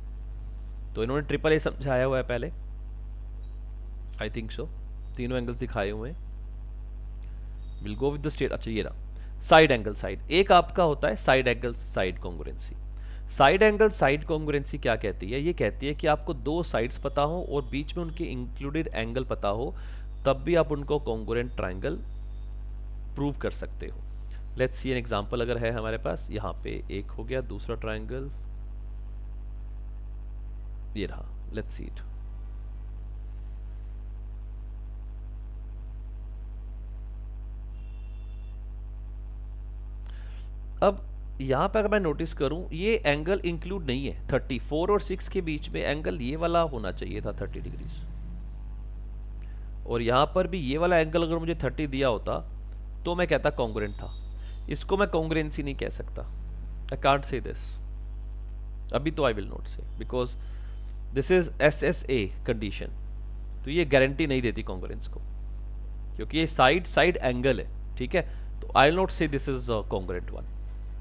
तो इन्होंने ट्रिपल ए समझाया हुआ है पहले, आई थिंक सो, तीनों एंगल्स दिखाए हुए हैं। Will go with the state. अच्छा ये रहा साइड एंगल साइड, एक आपका होता है side angle side congruency. Side angle side congruency क्या कहती है, ये कहती है कि आपको दो साइड्स पता हो और बीच में उनके इंक्लूडेड एंगल पता हो, तब भी आप उनको कॉन्ग्रुएंट ट्रायंगल प्रूव कर सकते हो। लेट्स सी एन एग्जांपल अगर है हमारे पास, यहाँ पे एक हो गया, दूसरा ट्रायंगल ये रहा, लेट्स सी इट। अब यहाँ पे अगर मैं नोटिस करूं, ये एंगल इंक्लूड नहीं है, 34 और 6 के बीच में एंगल ये वाला होना चाहिए था 30 डिग्रीज, और यहाँ पर भी ये वाला एंगल अगर मुझे 30 दिया होता तो मैं कहता कॉन्ग्रुएंट था। इसको मैं कॉन्ग्रुएंसी नहीं कह सकता, आई कांट से दिस अभी, तो आई विल नॉट से because this is SSA condition, तो ये गारंटी नहीं देती कॉन्ग्रुएंस को, क्योंकि ये साइड साइड एंगल है। ठीक है, तो आई विल नॉट से दिस इज कॉन्ग्रुएंट वन,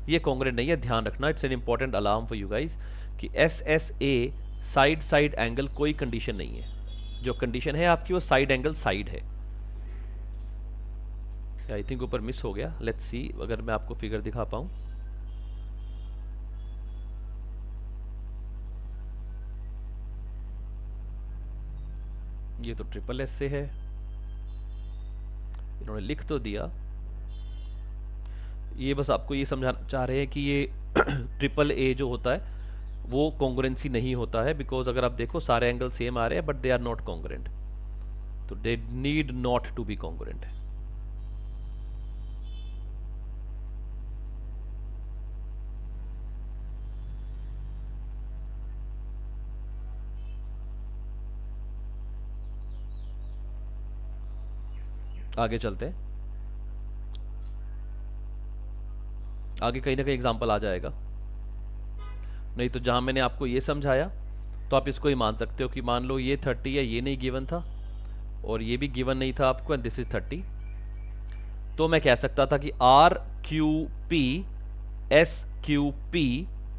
ये कॉन्ग्रुएंट नहीं है, ध्यान रखना। It's an important alarm for you guys कि SSA साइड साइड एंगल कोई कंडीशन नहीं है, जो कंडीशन है आपकी वो साइड एंगल साइड है। आई थिंक ऊपर मिस हो गया, लेट्स सी अगर मैं आपको फिगर दिखा पाऊं। ये तो ट्रिपल एस से है, इन्होंने लिख तो दिया, ये बस आपको ये समझाना चाह रहे हैं कि ये ट्रिपल ए जो होता है वो कॉन्ग्रुएंसी नहीं होता है, बिकॉज अगर आप देखो सारे एंगल सेम आ रहे हैं but they are not congruent, तो they need not to be congruent. आगे चलते हैं, आगे कहीं ना कहीं एग्जाम्पल आ जाएगा, नहीं तो जहां मैंने आपको ये समझाया तो आप इसको ही मान सकते हो कि मान लो ये 30 है, ये नहीं गिवन था और ये भी गिवन नहीं था आपको, एंड दिस इज 30, तो मैं कह सकता था कि RQP SQP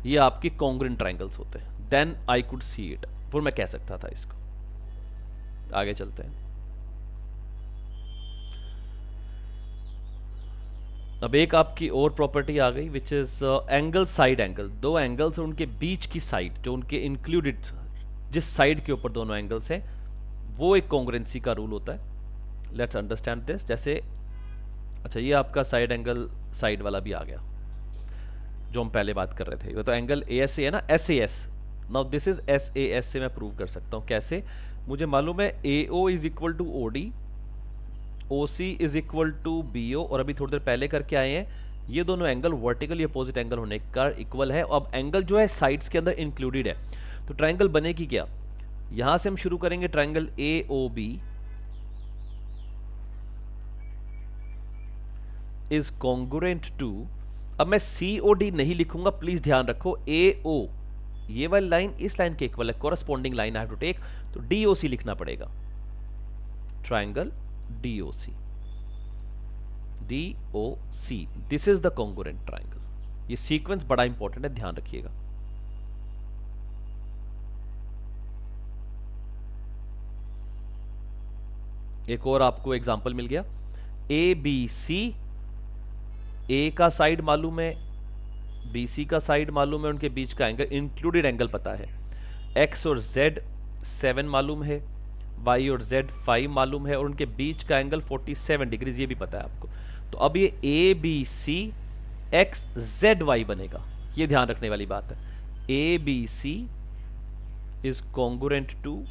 ये आपके कॉन्ग्रुएंट ट्रायंगल्स होते हैं, then I could see it, फिर मैं कह सकता था इसको। आगे चलते हैं। अब एक आपकी और प्रॉपर्टी आ गई which is angle side angle, दो एंगल्स और उनके बीच की साइड, जो उनके इंक्लूडेड जिस साइड के ऊपर दोनों एंगल्स हैं, वो एक कॉन्ग्रुएंसी का रूल होता है। Let's understand this. जैसे अच्छा ये आपका साइड एंगल साइड वाला भी आ गया जो हम पहले बात कर रहे थे, वो तो एंगल ASA है ना, SAS। Now this is SAS से मैं प्रूव कर सकता हूँ कैसे, मुझे मालूम है AO is equal to OD, OC is equal to BO, और अभी थोड़ी देर पहले करके आए हैं ये दोनों एंगल वर्टिकली अपोजिट एंगल होने का इक्वल है। अब एंगल जो है साइड्स के अंदर इंक्लूडेड है, तो ट्रायंगल बनेगी क्या, यहां से हम शुरू करेंगे, triangle AOB is congruent to, अब मैं COD नहीं लिखूंगा, प्लीज ध्यान रखो, AO ये वाली लाइन इस लाइन के इक्वल है, corresponding line I have to take, तो DOC लिखना पड़ेगा, triangle DOC this is the congruent triangle. ये सीक्वेंस बड़ा इंपॉर्टेंट है, ध्यान रखिएगा। एक और आपको एग्जांपल मिल गया, ABC, A का साइड मालूम है, BC का साइड मालूम है, उनके बीच का एंगल इंक्लूडेड एंगल पता है, X और Z 7 मालूम है, Y और Z 5 मालूम है, और उनके बीच का एंगल 47 डिग्रीज ये भी पता है आपको। तो अब ये ABC XZY बनेगा, ये ध्यान रखने वाली बात है। A B C is congruent to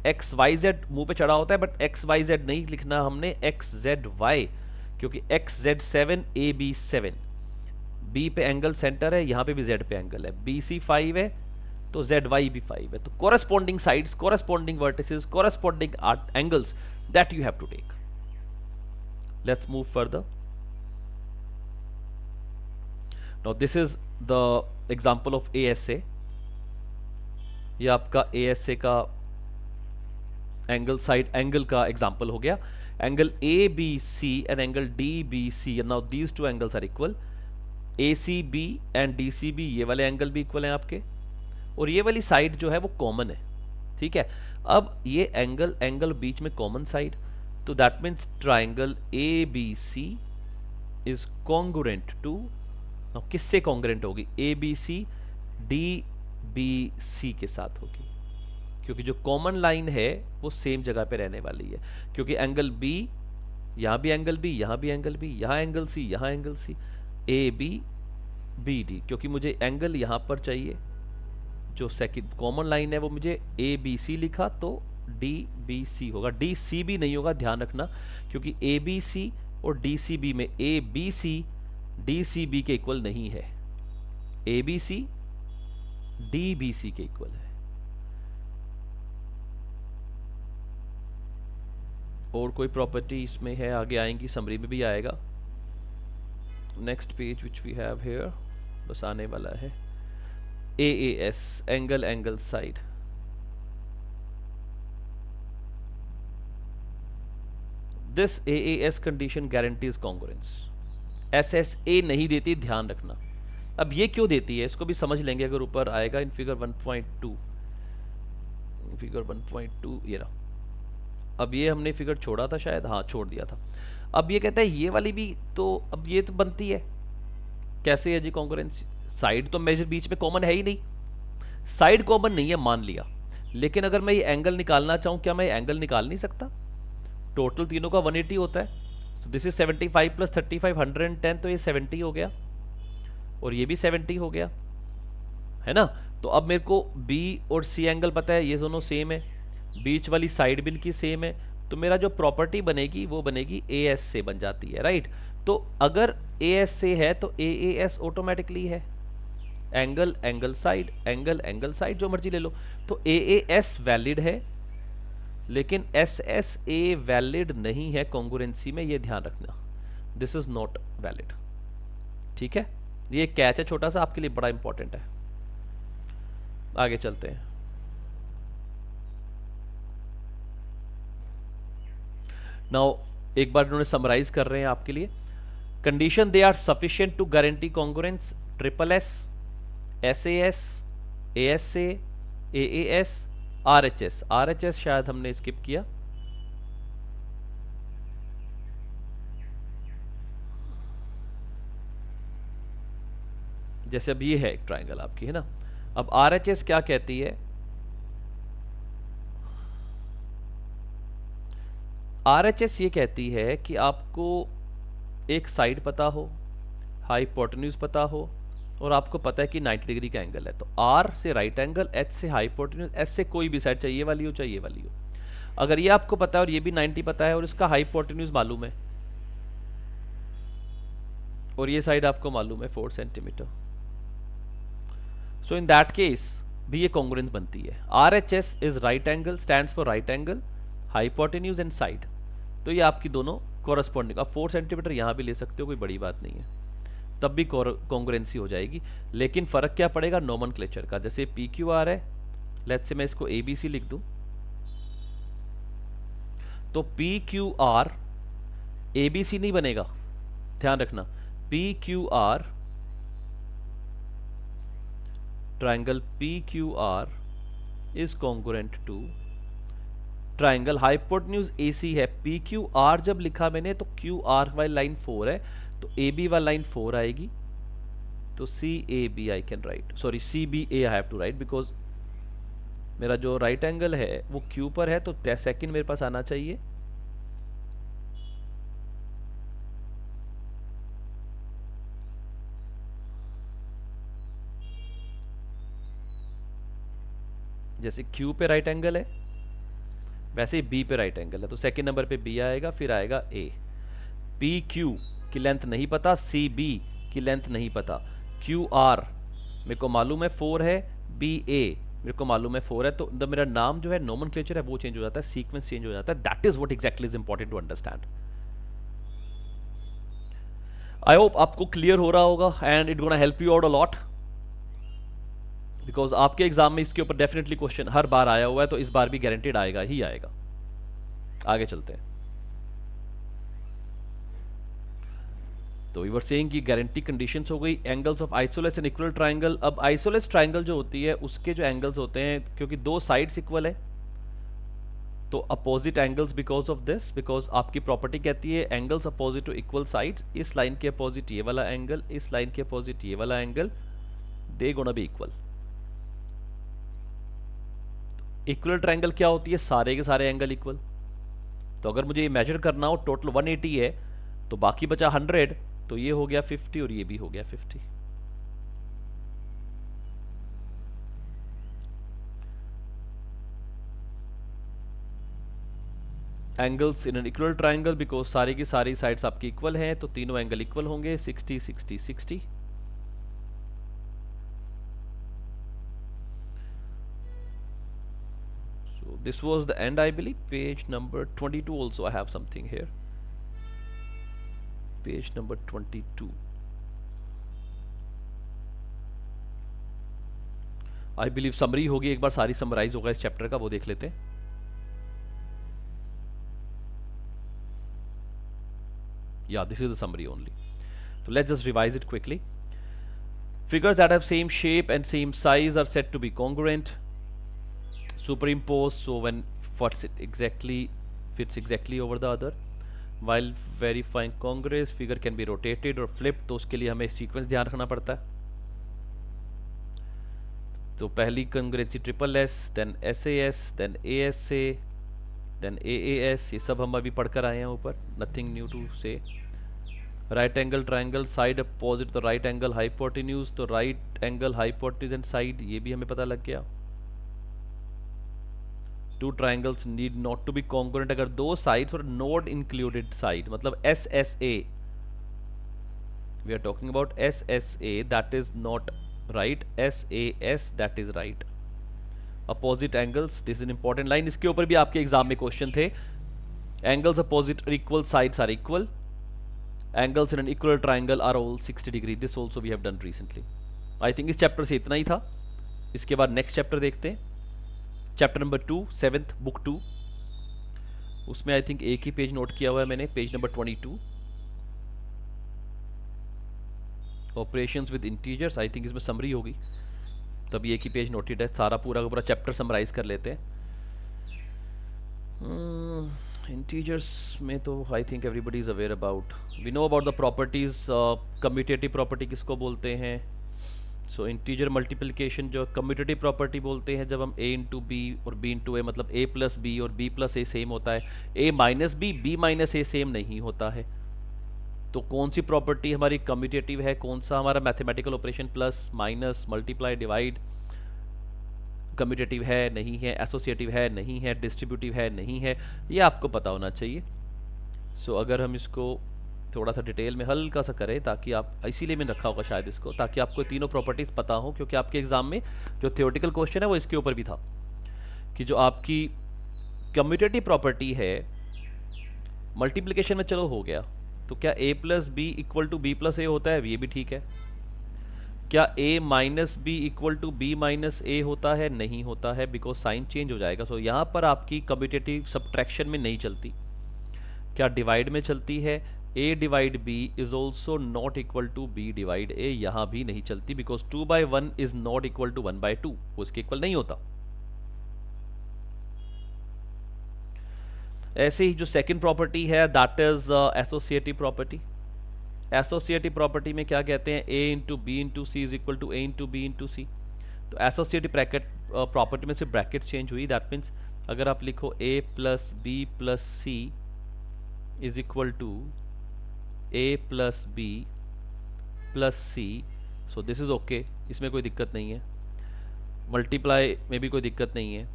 X Y Z, मुंह पे चढ़ा होता है बट एक्स वाई जेड नहीं लिखना हमने, एक्स जेड वाई, क्योंकि X Z 7 A B 7, B पे एंगल सेंटर है, यहाँ पे भी जेड पे एंगल है, बी सी 5 है तो जेड वाई भी 5 है। तो corresponding sides, corresponding vertices, corresponding angles that you have to take. Let's move further. Now this is the example of ASA। ये आपका ASA का एंगल, साइड एंगल का एग्जांपल हो गया। Angle ABC and angle DBC, now these two angles are equal. ACB and DCB, ये वाले एंगल भी इक्वल हैं आपके, और ये वाली साइड जो है वो कॉमन है, ठीक है। अब ये एंगल बीच में कॉमन साइड, तो that means triangle ABC is congruent to, किससे कॉन्ग्रुएंट होगी? ABC DBC के साथ होगी, क्योंकि जो कॉमन लाइन है वो सेम जगह पे रहने वाली है, क्योंकि एंगल B, यहाँ भी एंगल B, यहाँ भी एंगल B, यहाँ एंगल C, यहाँ एंगल C, AB BD, क्योंकि मुझे एंगल यहाँ पर चाहिए, जो सेकंड कॉमन लाइन है वो मुझे ABC लिखा तो DBC होगा, DCB नहीं होगा, ध्यान रखना, क्योंकि ABC और DCB में ABC DCB के इक्वल नहीं है, ABC DBC के इक्वल है। और कोई प्रॉपर्टी इसमें है, आगे आएंगी, समरी में भी आएगा। Next page which we have here, बस आने वाला है। AAS, angle side. This AAS condition guarantees congruence. SSA नहीं देती, ध्यान रखना। अब ये क्यों देती है इसको भी समझ लेंगे अगर ऊपर आएगा इन फिगर 1.2, फिगर 1.2 ये रहा। अब ये हमने फिगर छोड़ा था शायद, हाँ छोड़ दिया था। अब ये कहता है ये वाली भी, तो अब ये तो बनती है, कैसे है जी कॉन्ग्रुएंस? साइड तो मेजर बीच में कॉमन है ही नहीं, साइड कॉमन नहीं है मान लिया, लेकिन अगर मैं ये एंगल निकालना चाहूँ, क्या मैं एंगल निकाल नहीं सकता? टोटल तीनों का 180 होता है, तो दिस इज 75 प्लस 35 110, तो ये 70 हो गया और ये भी 70 हो गया, है ना। तो अब मेरे को B और C एंगल पता है, ये दोनों सेम है, बीच वाली साइड भी इनकी सेम है, तो मेरा जो प्रॉपर्टी बनेगी वो बनेगी AS से बन जाती है, राइट। तो अगर AS से है तो AAS ऑटोमेटिकली है, एंगल साइड जो मर्जी ले लो। तो AAS वैलिड है, लेकिन SSA वैलिड नहीं है कॉन्ग्रुएंसी में, ये ध्यान रखना, दिस इज नॉट वैलिड, ठीक है। ये कैच है छोटा सा, आपके लिए बड़ा इंपॉर्टेंट है। आगे चलते हैं। नाउ एक बार इन्होंने समराइज कर रहे हैं आपके लिए। Condition they are sufficient to guarantee congruence, SSS, SAS, ASA, AAS, RHS शायद हमने स्किप किया। जैसे अब ये है एक ट्राइंगल आपकी, है ना। अब RHS क्या कहती है? RHS ये कहती है कि आपको एक साइड पता हो, हाइपोटेन्यूज पता हो, और आपको पता है कि 90 डिग्री का एंगल है, तो R से राइट एंगल, H से हाइपोटेन्यूज, S से कोई भी साइड, चाहिए वाली हो चाहिए वाली हो। अगर ये आपको पता है और ये भी 90 पता है और इसका हाइपोटेन्यूज मालूम है और ये साइड आपको मालूम है 4 centimetre, so in that case भी ये कॉन्ग्रुएंस बनती है। RHS is right angle, stands for right angle, hypotenuse and side, तो ये आपकी दोनों कॉरस्पॉन्डिंग। आप 4 सेंटीमीटर यहाँ भी ले सकते हो, कोई बड़ी बात नहीं है, तब भी कॉन्ग्रुएंसी हो जाएगी। लेकिन फर्क क्या पड़ेगा? नोमेनक्लेचर का। जैसे PQR है, लेट्स से मैं इसको ABC लिख दूं, तो PQR ABC नहीं बनेगा, ध्यान रखना। PQR, triangle PQR is congruent to triangle hypotenuse AC है। PQR जब लिखा मैंने तो QR वाली लाइन 4 है, तो AB वाली लाइन 4 आएगी, तो CAB I can write, sorry CBA I have to write, because मेरा जो राइट एंगल है वो Q पर है, तो सेकंड मेरे पास आना चाहिए। जैसे क्यू पे राइट एंगल है वैसे ही बी पे राइट एंगल है, तो सेकंड नंबर पे बी आएगा, फिर आएगा ए। पी क्यू की लेंथ नहीं पता, सी बी की लेंथ नहीं पता, क्यू आर मेरे को मालूम है 4 है, बी ए मेरे को मालूम है 4 है, तो मेरा नाम जो है नोमेनक्लेचर है वो चेंज हो जाता है, सीक्वेंस चेंज हो जाता है। That is what exactly is important to understand. I hope आपको क्लियर हो रहा होगा and it gonna help you out a lot, because आपके एग्जाम में इसके ऊपर डेफिनेटली क्वेश्चन हर बार आया हुआ है, तो इस बार भी गारंटेड आएगा ही आएगा। आगे चलते हैं। तो वी वर सेइंग कि गारंटी कंडीशंस हो गई, angles of isosceles and equal triangle. अब आइसोलेस ट्राइंगल जो होती है उसके जो एंगल्स होते हैं, क्योंकि दो साइड्स इक्वल है तो opposite angles because of this, because आपकी प्रॉपर्टी कहती है angles opposite to equal sides, इस लाइन के अपोजिट ये वाला एंगल, इस लाइन के अपोजिट ये वाला angle, they gonna be equal. Equal triangle क्या होती है, सारे के सारे एंगल इक्वल। तो अगर मुझे ये मेजर करना हो टोटल 180 है तो बाकी बचा 100, तो ये हो गया 50 और ये भी हो गया 50। Angles in an equal triangle because सारी की सारी साइड्स आपकी इक्वल हैं, तो तीनों एंगल इक्वल होंगे, 60 60 60। So this was the end, I believe. Page number 22 also I have something here. Page number 22. I believe summary होगी, एक बार सारी समराइज होगा इस चैप्टर का, वो देख लेते हैं। Yeah, this is the summary only. So let's just revise it quickly. Figures that have same shape and same size are said to be congruent. Superimposed, so when what's it exactly fits exactly over the other. While verifying congruence, figure can be rotated or flipped, तो उसके लिए हमें सीक्वेंस ध्यान रखना पड़ता है। तो पहली congruency triple S, then SAS, then ASA, then AAS, ये सब हम अभी पढ़कर आए हैं ऊपर, nothing new to say. Right angle triangle, side opposite the right angle hypotenuse, तो right angle hypotenuse and side, ये भी हमें पता लग गया। Two triangles need not to be congruent, अगर दो साइड्स और नॉट इंक्लूडेड साइड, मतलब SSA, we are talking about SSA, that is not right, SAS that is right. Opposite angles, this is important line, इसके ऊपर भी आपके एग्जाम में क्वेश्चन थे। Angles opposite equal sides are equal, angles in an equal triangle are all 60 degree, this also we have done recently. I think इस चैप्टर से इतना ही था। इसके बाद नेक्स्ट चैप्टर देखते हैं, चैप्टर नंबर 2, 7th बुक 2, उसमें आई थिंक एक ही पेज नोट किया हुआ है मैंने, page number 22, operations with integers. I think इसमें समरी होगी, तभी एक ही पेज नोटेड है, सारा पूरा का पूरा चैप्टर समराइज कर लेते हैं। इंटीजर्स में तो I think everybody is aware about, we know about the properties. Commutative property किसको बोलते हैं, सो इंटीजर मल्टीप्लिकेशन जो कम्यूटेटिव प्रॉपर्टी बोलते हैं, जब हम a इंटू बी और b इंटू ए, मतलब a प्लस बी और b प्लस ए सेम होता है, a minus B, b minus A same नहीं होता है। तो कौन सी प्रॉपर्टी हमारी कम्यूटेटिव है, कौन सा हमारा mathematical operation plus minus multiply divide commutative है नहीं है, एसोसिएटिव है नहीं है, डिस्ट्रीब्यूटिव है नहीं है, ये आपको पता होना चाहिए। सो अगर हम इसको थोड़ा सा डिटेल में हल्का सा करें, ताकि आप, इसीलिए मैंने रखा होगा शायद इसको, ताकि आपको तीनों प्रॉपर्टीज़ पता हो, क्योंकि आपके एग्जाम में जो थियोरेटिकल क्वेश्चन है वो इसके ऊपर भी था कि जो आपकी कम्यूटेटिव प्रॉपर्टी है, मल्टीप्लिकेशन में चलो हो गया, तो क्या a plus B equal to B plus A होता है, ये भी ठीक है। क्या a minus B equal to B minus A होता है, नहीं होता है, बिकॉज साइन चेंज हो जाएगा। सो यहाँ पर आपकी कम्यूटेटिव सब्ट्रैक्शन में नहीं चलती, क्या डिवाइड में चलती है, a divide b is also not equal to b divide a, यहाँ भी नहीं चलती, because 2/1 is not equal to 1/2, वो इसके इक्वल नहीं होता। ऐसे ही जो सेकंड प्रॉपर्टी है, that is associative property. Associative property में क्या कहते हैं, a into B into C is equal to a into B into C. तो एसोसिएटिव ब्रैकेट प्रॉपर्टी में से ब्रैकेट चेंज हुई, दैट मीन्स अगर आप लिखो a plus B plus C is equal to a plus B plus C, so this is okay, इसमें कोई दिक्कत नहीं है। मल्टीप्लाई में भी कोई दिक्कत नहीं है।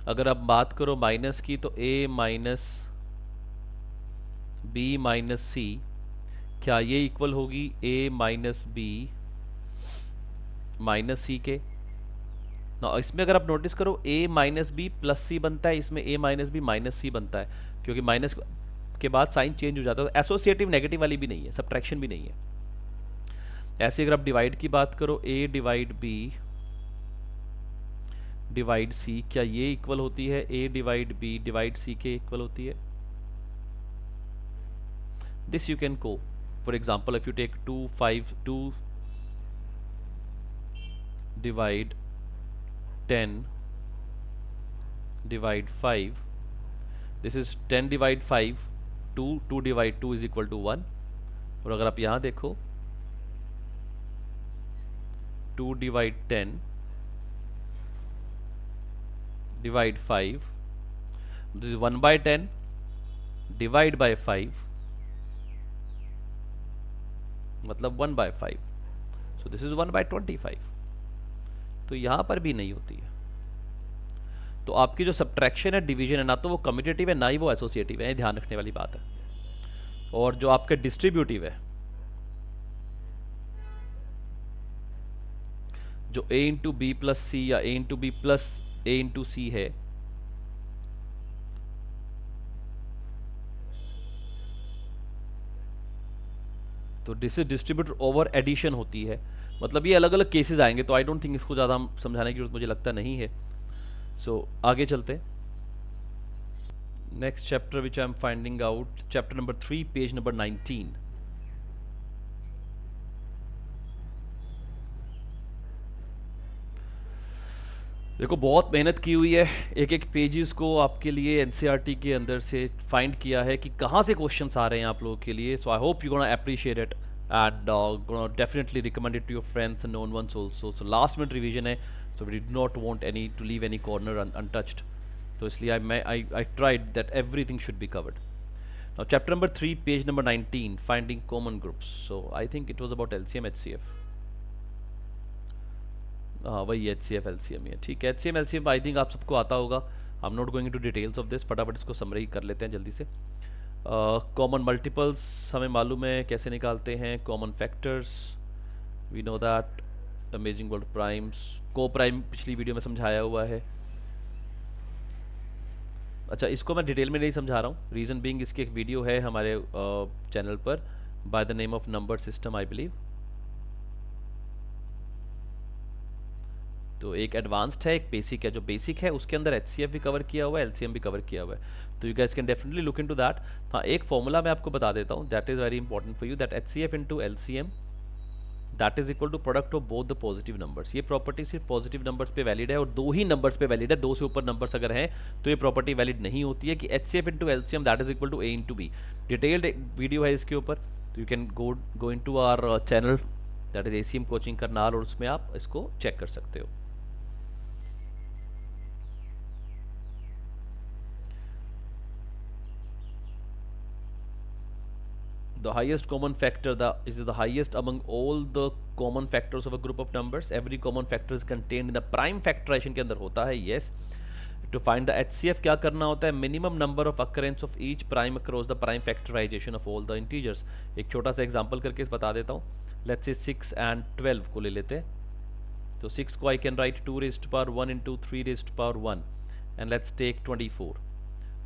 अगर आप बात करो माइनस की, तो a माइनस बी माइनस सी, क्या ये इक्वल होगी a माइनस बी माइनस सी के? ना, इसमें अगर आप नोटिस करो a माइनस बी प्लस सी बनता है, इसमें a माइनस बी माइनस सी बनता है, क्योंकि माइनस के बाद साइन चेंज हो जाता है। तो एसोसिएटिव नेगेटिव वाली भी नहीं है, सब्ट्रैक्शन भी नहीं है। ऐसे अगर आप डिवाइड की बात करो, a divide b divide c, क्या ये इक्वल होती है a divide b divide c के इक्वल होती है? This you can go, for example if you take 2 divide 10 divide 5, this is 10 divide 5, 2 divide 2 is equal to 1। और अगर आप यहाँ देखो 2 divide 10 divide 5, this is 1 by 10 divide by 5, मतलब 1 by 5, so this is 1 by 25। तो यहाँ पर भी नहीं होती है। तो आपकी जो सब्ट्रैक्शन है, डिवीजन है, ना तो वो कम्यूटेटिव है ना ही वो एसोसिएटिव है, ये ध्यान रखने वाली बात है। और जो आपका डिस्ट्रीब्यूटिव है, जो a into B plus C या a into B plus a into C है, तो this is distributed over addition होती है। मतलब ये अलग अलग केसेस आएंगे, तो आई डोंट थिंक इसको ज़्यादा हम समझाने की जरूरत मुझे लगता नहीं है। सो आगे चलते हैं। Next chapter which I am finding out, chapter number 3, page number 19। देखो बहुत मेहनत की हुई है, एक एक पेजेस को आपके लिए एनसीईआरटी के अंदर से फाइंड किया है कि कहाँ से क्वेश्चंस आ रहे हैं आप लोगों के लिए। So I hope you gonna appreciate it and gonna definitely recommend it to your friends and known ones also. So last minute revision है, so we did not want any to leave any corner untouched, तो इसलिए I tried that everything should be covered. Now chapter number 3, page number 19, finding common groups. So I think it was about LCM HCF. हाँ वही HCF LCM है, ठीक है। HCM LCM आई थिंक आप सबको आता होगा। I am not going to details of this, फटाफट इसको समरी कर लेते हैं जल्दी से। कॉमन मल्टीपल्स हमें मालूम है कैसे निकालते हैं। Common factors we know that. Amazing world primes, coprime पिछली वीडियो में समझाया हुआ है। अच्छा, इसको मैं डिटेल में नहीं समझा रहा हूँ, रीज़न बीइंग इसकी एक वीडियो है हमारे चैनल पर by the name of number system I believe. तो एक एडवांस्ड है, एक बेसिक है। जो बेसिक है उसके अंदर HCF भी कवर किया हुआ है, LCM भी कवर किया हुआ है, तो you guys can definitely look into that. हाँ, एक फॉर्मूला मैं आपको बता देता हूँ, that is very important for you, that HCF into LCM that is equal to product of both the positive numbers. ये प्रॉपर्टी सिर्फ पॉजिटिव नंबर्स पे वैलिड है और दो ही नंबर्स पे वैलिड है। दो से ऊपर नंबर्स अगर हैं तो ये प्रॉपर्टी वैलिड नहीं होती है कि HCF into LCM that is equal to A into B. Detailed video है इसके ऊपर, तो you can go into our channel that is ACM coaching Karnal, और उसमें आप इसको चेक कर सकते हो। The highest common factor is the highest among all the common factors of a group of numbers. Every common factor is contained in the prime factorization के अंदर होता है, yes. To find the HCF क्या करना होता है, minimum number of occurrence of each prime across the prime factorization of all the integers. एक छोटा सा एग्जाम्पल करके बता देता हूँ। Let's say 6 and 12 को ले लेते हैं। तो 6 को I can write 2 raised to power 1 into 3 raised to power 1, and let's take 24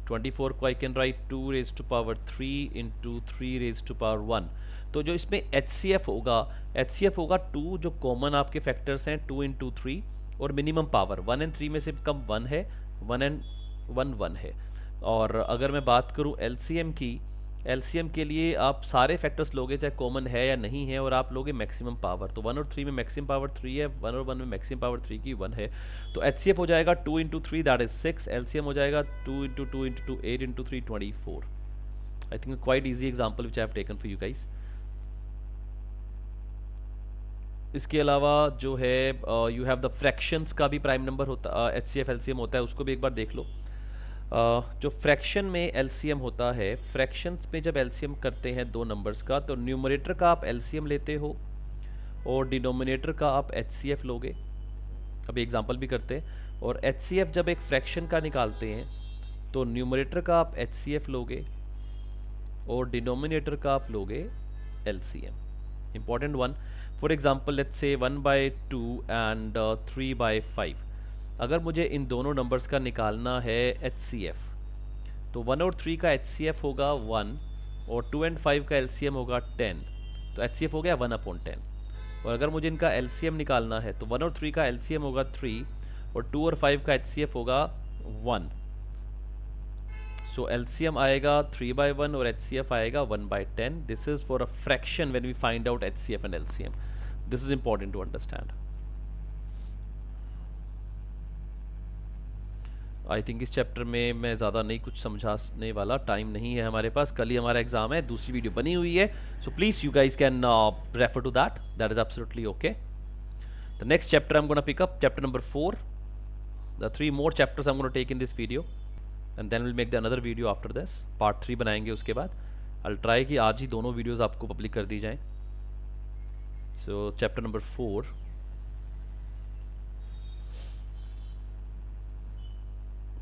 को I can write 2 raise to power 3 into 3 raise to power 1। तो जो इसमें HCF होगा 2 जो कॉमन आपके फैक्टर्स हैं 2 इंटू 3, और मिनिमम पावर 1 एंड 3 में से कम 1 है, 1 एंड 1 है। और अगर मैं बात करूं LCM के लिए आप सारे फैक्टर्स लोगे चाहे कॉमन है या नहीं है, और आप लोगे मैक्सिमम पावर। तो 1 और 3 में मैक्सिमम पावर 3 है, 1 और 1 में मैक्सिमम पावर 3 की 1 है। तो HCF हो जाएगा 2 इंटू 3 दैट इज 6, LCM हो जाएगा 2 into 2 into 2 8 into 3 24। I think quite easy example which I have taken for you guys. इसके अलावा जो है यू हैव द फ्रैक्शंस का भी प्राइम नंबर होता HCF LCM होता है, उसको भी एक बार देख लो। जो फ्रैक्शन में LCM होता है, फ्रैक्शंस में जब LCM करते हैं दो नंबर्स का, तो न्यूमरेटर का आप LCM लेते हो और डिनोमिनेटर का आप HCF लोगे। अभी एग्जांपल भी करते हैं। और HCF जब एक फ्रैक्शन का निकालते हैं तो न्यूमरेटर का आप HCF लोगे और डिनोमिनेटर का आप लोगे LCM। Important one, for example let's say 1/2 and 3/5। अगर मुझे इन दोनों नंबर्स का निकालना है HCF, तो 1 और 3 का HCF होगा 1 और 2 एंड 5 का LCM होगा 10। तो HCF हो गया 1/10। और अगर मुझे इनका LCM निकालना है तो 1 और 3 का LCM होगा 3 और 2 और 5 का HCF होगा 1। सो LCM आएगा 3/1 और HCF आएगा 1/10। This is for a fraction when we find out HCF and LCM। This is important to understand. I think इस चैप्टर में मैं ज़्यादा नहीं कुछ समझाने वाला, टाइम नहीं है हमारे पास, कल ही हमारा एग्जाम है, दूसरी वीडियो बनी हुई है, so please you guys can refer to that is absolutely okay. The next chapter I am gonna pick up chapter number 4, the 3 more chapters I am gonna take in this video and then will make the another video after this, part 3 बनाएंगे उसके बाद। आई विल ट्राई कि आज ही दोनों वीडियोज़ आपको पब्लिक कर दी जाएँ। सो chapter number 4,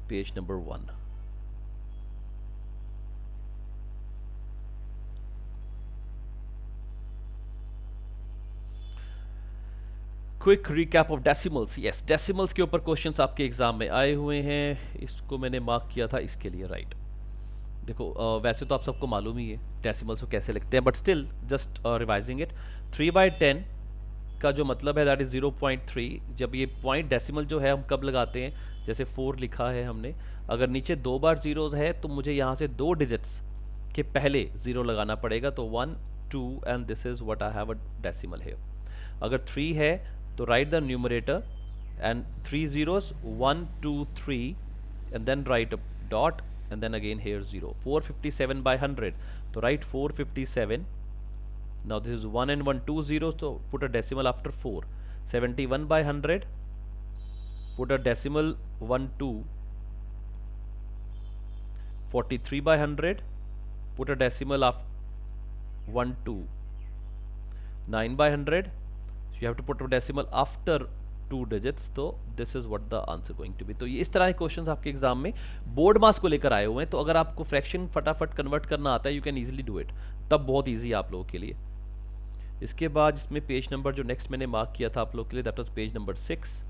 page number 1। Quick recap of decimals. Yes, decimals के ऊपर क्वेश्चंस आपके एग्जाम में आए हुए हैं, इसको मैंने मार्क किया था इसके लिए, राइट। देखो वैसे तो आप सबको मालूम ही है डेसिमल्स को कैसे लिखते हैं, but still just revising it. 3/10 का जो मतलब है दैट इज 0.3। जब ये पॉइंट डेसिमल जो है हम कब लगाते हैं, जैसे 4 लिखा है हमने, अगर नीचे 2 बार जीरोज है तो मुझे यहाँ से 2 डिजिट्स के पहले 0 लगाना पड़ेगा, तो 1 2 and this is what I have a decimal है। अगर 3 है तो right the numerator and 3 zeros 1 2 3 and then write a dot and then again here 0. 457/100, so write 457. Now this is 1 and 1 2 zeros, so put a decimal after 4. 71/100, put a decimal 1 2. 43/100, put a decimal of 1 2. 9/100, so you have to put a decimal after 2 digits, तो this is what the answer going to be. तो ये इस तरह के क्वेश्चंस आपके एग्जाम में बोर्ड मास को लेकर आए हुए हैं, तो अगर आपको फ्रैक्शन फटाफट कन्वर्ट करना आता है you can easily do it, तब बहुत इजी है आप लोगों के लिए। इसके बाद इसमें पेज नंबर जो नेक्स्ट मैंने मार्क किया था आप लोगों के लिए, दैट वाज पेज नंबर 6,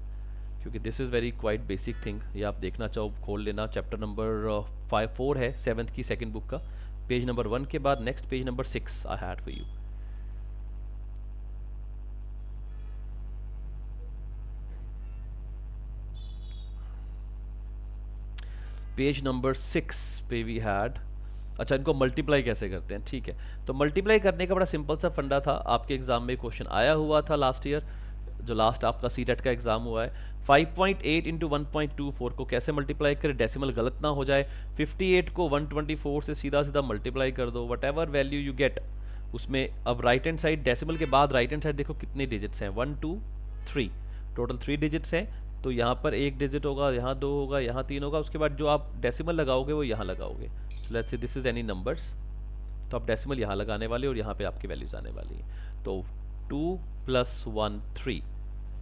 क्योंकि this is very quite basic thing. ये आप देखना चाहो खोल लेना, चैप्टर नंबर 4 है 7th की सेकेंड बुक का। पेज नंबर 1 के बाद next page number 6 I had for you. Page number 6 पे वी हैड, अच्छा इनको मल्टीप्लाई कैसे करते हैं, ठीक है। तो मल्टीप्लाई करने का बड़ा सिंपल सा फंडा था, आपके एग्जाम में क्वेश्चन आया हुआ था लास्ट ईयर, जो लास्ट आपका सीटेट का एग्जाम हुआ है। 5.8 इंटू 1.24 को कैसे मल्टीप्लाई करें, डेसिमल गलत ना हो जाए। 58 को 124 से सीधा सीधा मल्टीप्लाई कर दो, what ever value you get उसमें। अब राइट हैंड साइड डेसिमल के बाद राइट हैंड साइड देखो कितने डिजिट्स हैं, 1 2 3, टोटल 3 डिजिट्स हैं। तो यहाँ पर 1 डिजिट होगा, यहाँ 2 होगा, यहाँ 3 होगा, उसके बाद जो आप डेसिमल लगाओगे वो यहाँ लगाओगे। Let's say this is any numbers, तो आप डेसिमल यहाँ लगाने वाले और यहाँ पे आपकी वैल्यूज आने वाली है। तो 2 + 1 3,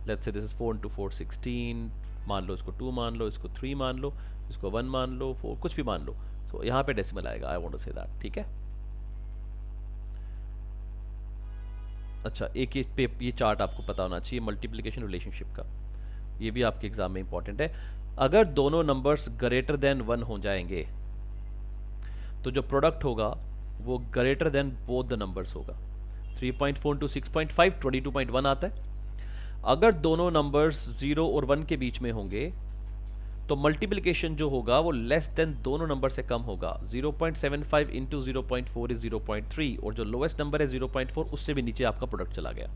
लेट्स से दिस इज 4 × 4 16, मान लो इसको 2 मान लो, इसको 3 मान लो, इसको 1 मान लो, 4 कुछ भी मान लो, तो यहाँ पे डेसिमल आएगा। I want to say that, ठीक है। अच्छा एक ये चार्ट आपको पता होना चाहिए मल्टीप्लिकेशन रिलेशनशिप का, ये भी आपके एग्जाम में इंपॉर्टेंट है। अगर दोनों नंबर्स ग्रेटर देन 1 हो जाएंगे तो जो प्रोडक्ट होगा वो greater than both the numbers होगा। 3.4 × 6.5 22.1 आता है। अगर दोनों नंबर्स 0 और 1 के बीच में होंगे तो मल्टीप्लिकेशन जो होगा वो लेस देन दोनों नंबर से कम होगा। 0.75 इंटू 0.4 इज 0.3 और जो लोएस्ट नंबर है 0.4 उससे भी नीचे आपका प्रोडक्ट चला गया।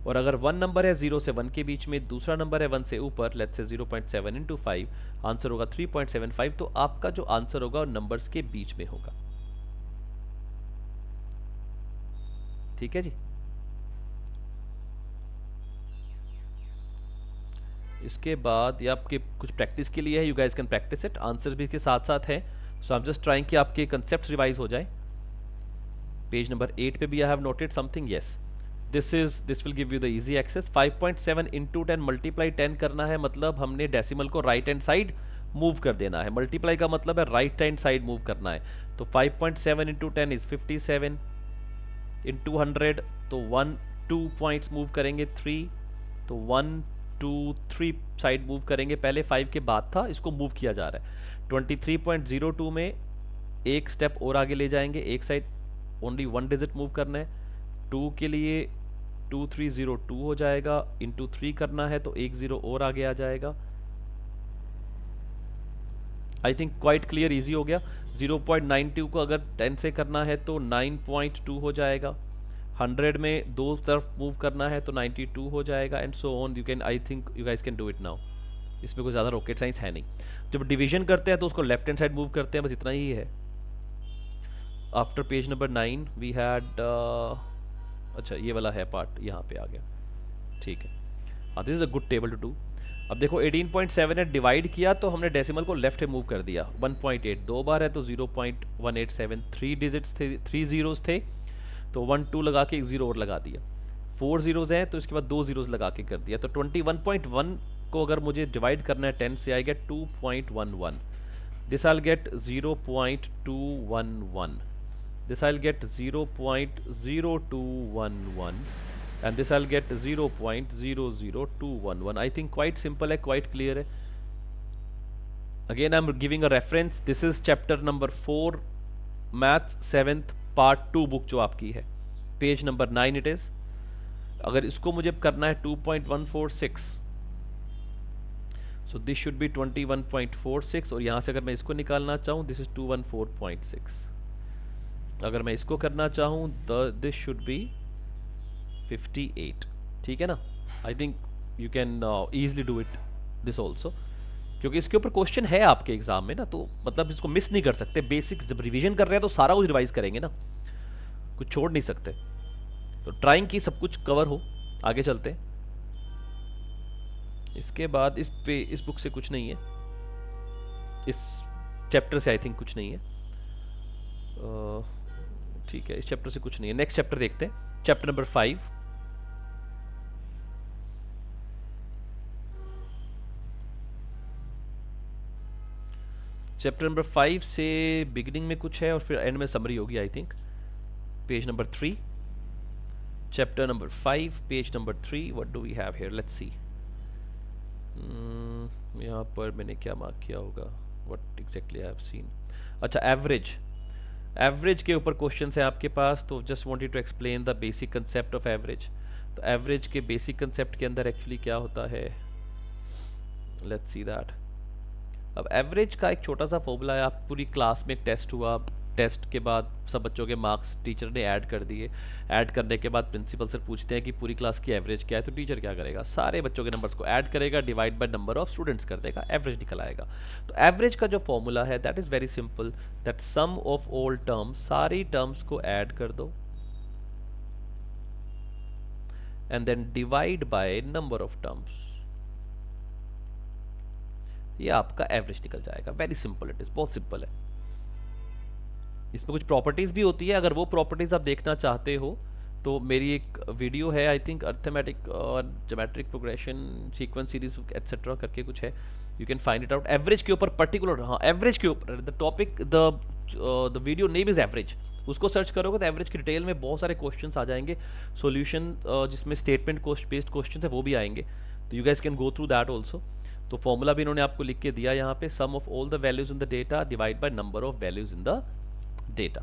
और अगर 1 नंबर है 0 से 1 के बीच में, दूसरा नंबर है 1 से ऊपर, लेट्स से 0.7 इंटू 5, आंसर होगा 3.75, तो आपका जो आंसर होगा नंबर्स के बीच में होगा। ठीक है जी। इसके बाद ये आपके कुछ प्रैक्टिस के लिए है, you guys can practice it, answers भी इसके साथ साथ है। So I am just trying कि आपके कंसेप्ट रिवाइज हो जाए। पेज नंबर 8 पे भी I have noted something, yes. This will give you the easy access. 5.7 into 10 multiply 10 करना है, मतलब हमने डेसिमल को राइट हैंड साइड मूव कर देना है। मल्टीप्लाई का मतलब है राइट हैंड साइड मूव करना है। तो 5.7 इंटू 10 इज 57 इंटू 100, तो 1 2 पॉइंट्स मूव करेंगे 3, तो 1 2 3 साइड मूव करेंगे। पहले 5 के बाद था, इसको मूव किया जा रहा है। 23.02 में एक स्टेप और आगे ले जाएंगे, एक साइड ओनली 1 डिजिट मूव करना है। 2 के लिए 2302 हो जाएगा, इंटू 3 करना है तो एक जीरो और आगे आ जाएगा। I think quite clear, easy हो गया। 0.92 को अगर 10 से करना है तो 9.2 हो जाएगा। 100 में दो तरफ मूव करना है तो 92 हो जाएगा, and so on. You can, I think you guys can do it now. इसमें कोई ज़्यादा रॉकेट साइंस है नहीं। जब डिवीजन करते हैं तो उसको लेफ्ट हैंड साइड मूव करते हैं, बस इतना ही है। After page number 9 we had, अच्छा ये वाला है पार्ट, यहाँ पे आ गया, ठीक है। हाँ, this is a good table to do. अब देखो 18.7 है, डिवाइड किया तो हमने डेसिमल को लेफ्ट में मूव कर दिया। 1.8 दो बार है तो 0.187, 3 डिजिट्स थे, 3 जीरोस थे तो 1 2 लगा के एक जीरो और लगा दिया। 4 जीरोस हैं तो इसके बाद 2 जीरोस लगा के कर दिया। तो 21.1 को अगर मुझे डिवाइड करना है 10 से, I get 2.11। This I get 0.211, this I'll get 0.0211, and this I'll get 0.00211. I think quite simple है, quite clear है। Again I'm giving a reference, this is chapter number 4 maths 7th part 2 book जो आपकी है, पेज नंबर 9 it is। अगर इसको मुझे करना है 2.146, so this should be 21.46, और यहाँ से अगर मैं इसको निकालना चाहूँ this is 214.6। अगर मैं इसको करना चाहूँ दिस शुड बी 58, ठीक है ना। I think you can easily do it this also, क्योंकि इसके ऊपर क्वेश्चन है आपके एग्जाम में ना, तो मतलब इसको मिस नहीं कर सकते। बेसिक जब रिवीजन कर रहे हैं तो सारा कुछ रिवाइज करेंगे ना, कुछ छोड़ नहीं सकते। तो ट्राइंग की सब कुछ कवर हो। आगे चलते हैं। इसके बाद इस बुक से कुछ नहीं है, इस चैप्टर से आई थिंक कुछ नहीं है, ठीक है, इस चैप्टर से कुछ नहीं है। नेक्स्ट चैप्टर देखते हैं, चैप्टर नंबर 5। चैप्टर नंबर 5 से बिगिनिंग में कुछ है और फिर एंड में समरी होगी I think. Page number 3, chapter number 5, page number 3। What do we have here, let's see. यहाँ पर मैंने क्या मार्क किया होगा, what exactly I have seen. अच्छा, एवरेज के ऊपर क्वेश्चन है आपके पास, तो just wanted to explain the basic concept of average. तो एवरेज के बेसिक कंसेप्ट के अंदर एक्चुअली क्या होता है, लेट्स सी दैट। अब एवरेज का एक छोटा सा फॉर्मूला है। आप पूरी क्लास में एक टेस्ट हुआ, टेस्ट के बाद सब बच्चों के मार्क्स टीचर ने ऐड कर दिए। ऐड करने के बाद प्रिंसिपल सर पूछते हैं कि पूरी क्लास की एवरेज क्या है, तो टीचर क्या करेगा, सारे बच्चों के नंबर्स को ऐड करेगा, divide by number of students कर देगा, एवरेज निकल आएगा। तो एवरेज का जो फॉर्मूला है that is very simple, that sum of all terms, सारी टर्म्स को ऐड कर दो and then divide by number of terms, ये आपका एवरेज निकल जाएगा। वेरी सिंपल इट इज, बहुत सिंपल है। इसमें कुछ प्रॉपर्टीज भी होती है, अगर वो प्रॉपर्टीज आप देखना चाहते हो तो मेरी एक वीडियो है आई थिंक, अर्थमेटिक और geometric progression sequence series etcetera करके कुछ है, you can find it out. Average के ऊपर पर्टिकुलर, हाँ एवरेज के ऊपर the topic, the video name is average, उसको सर्च करोगे तो एवरेज की डिटेल में बहुत सारे क्वेश्चंस आ जाएंगे, सॉल्यूशन जिसमें स्टेटमेंट बेस्ड क्वेश्चन है वो भी आएंगे, तो you guys can go through that also. तो फॉर्मूला भी इन्होंने आपको लिख के दिया यहाँ पे, sum of all the values in the data divide by number of values in the data.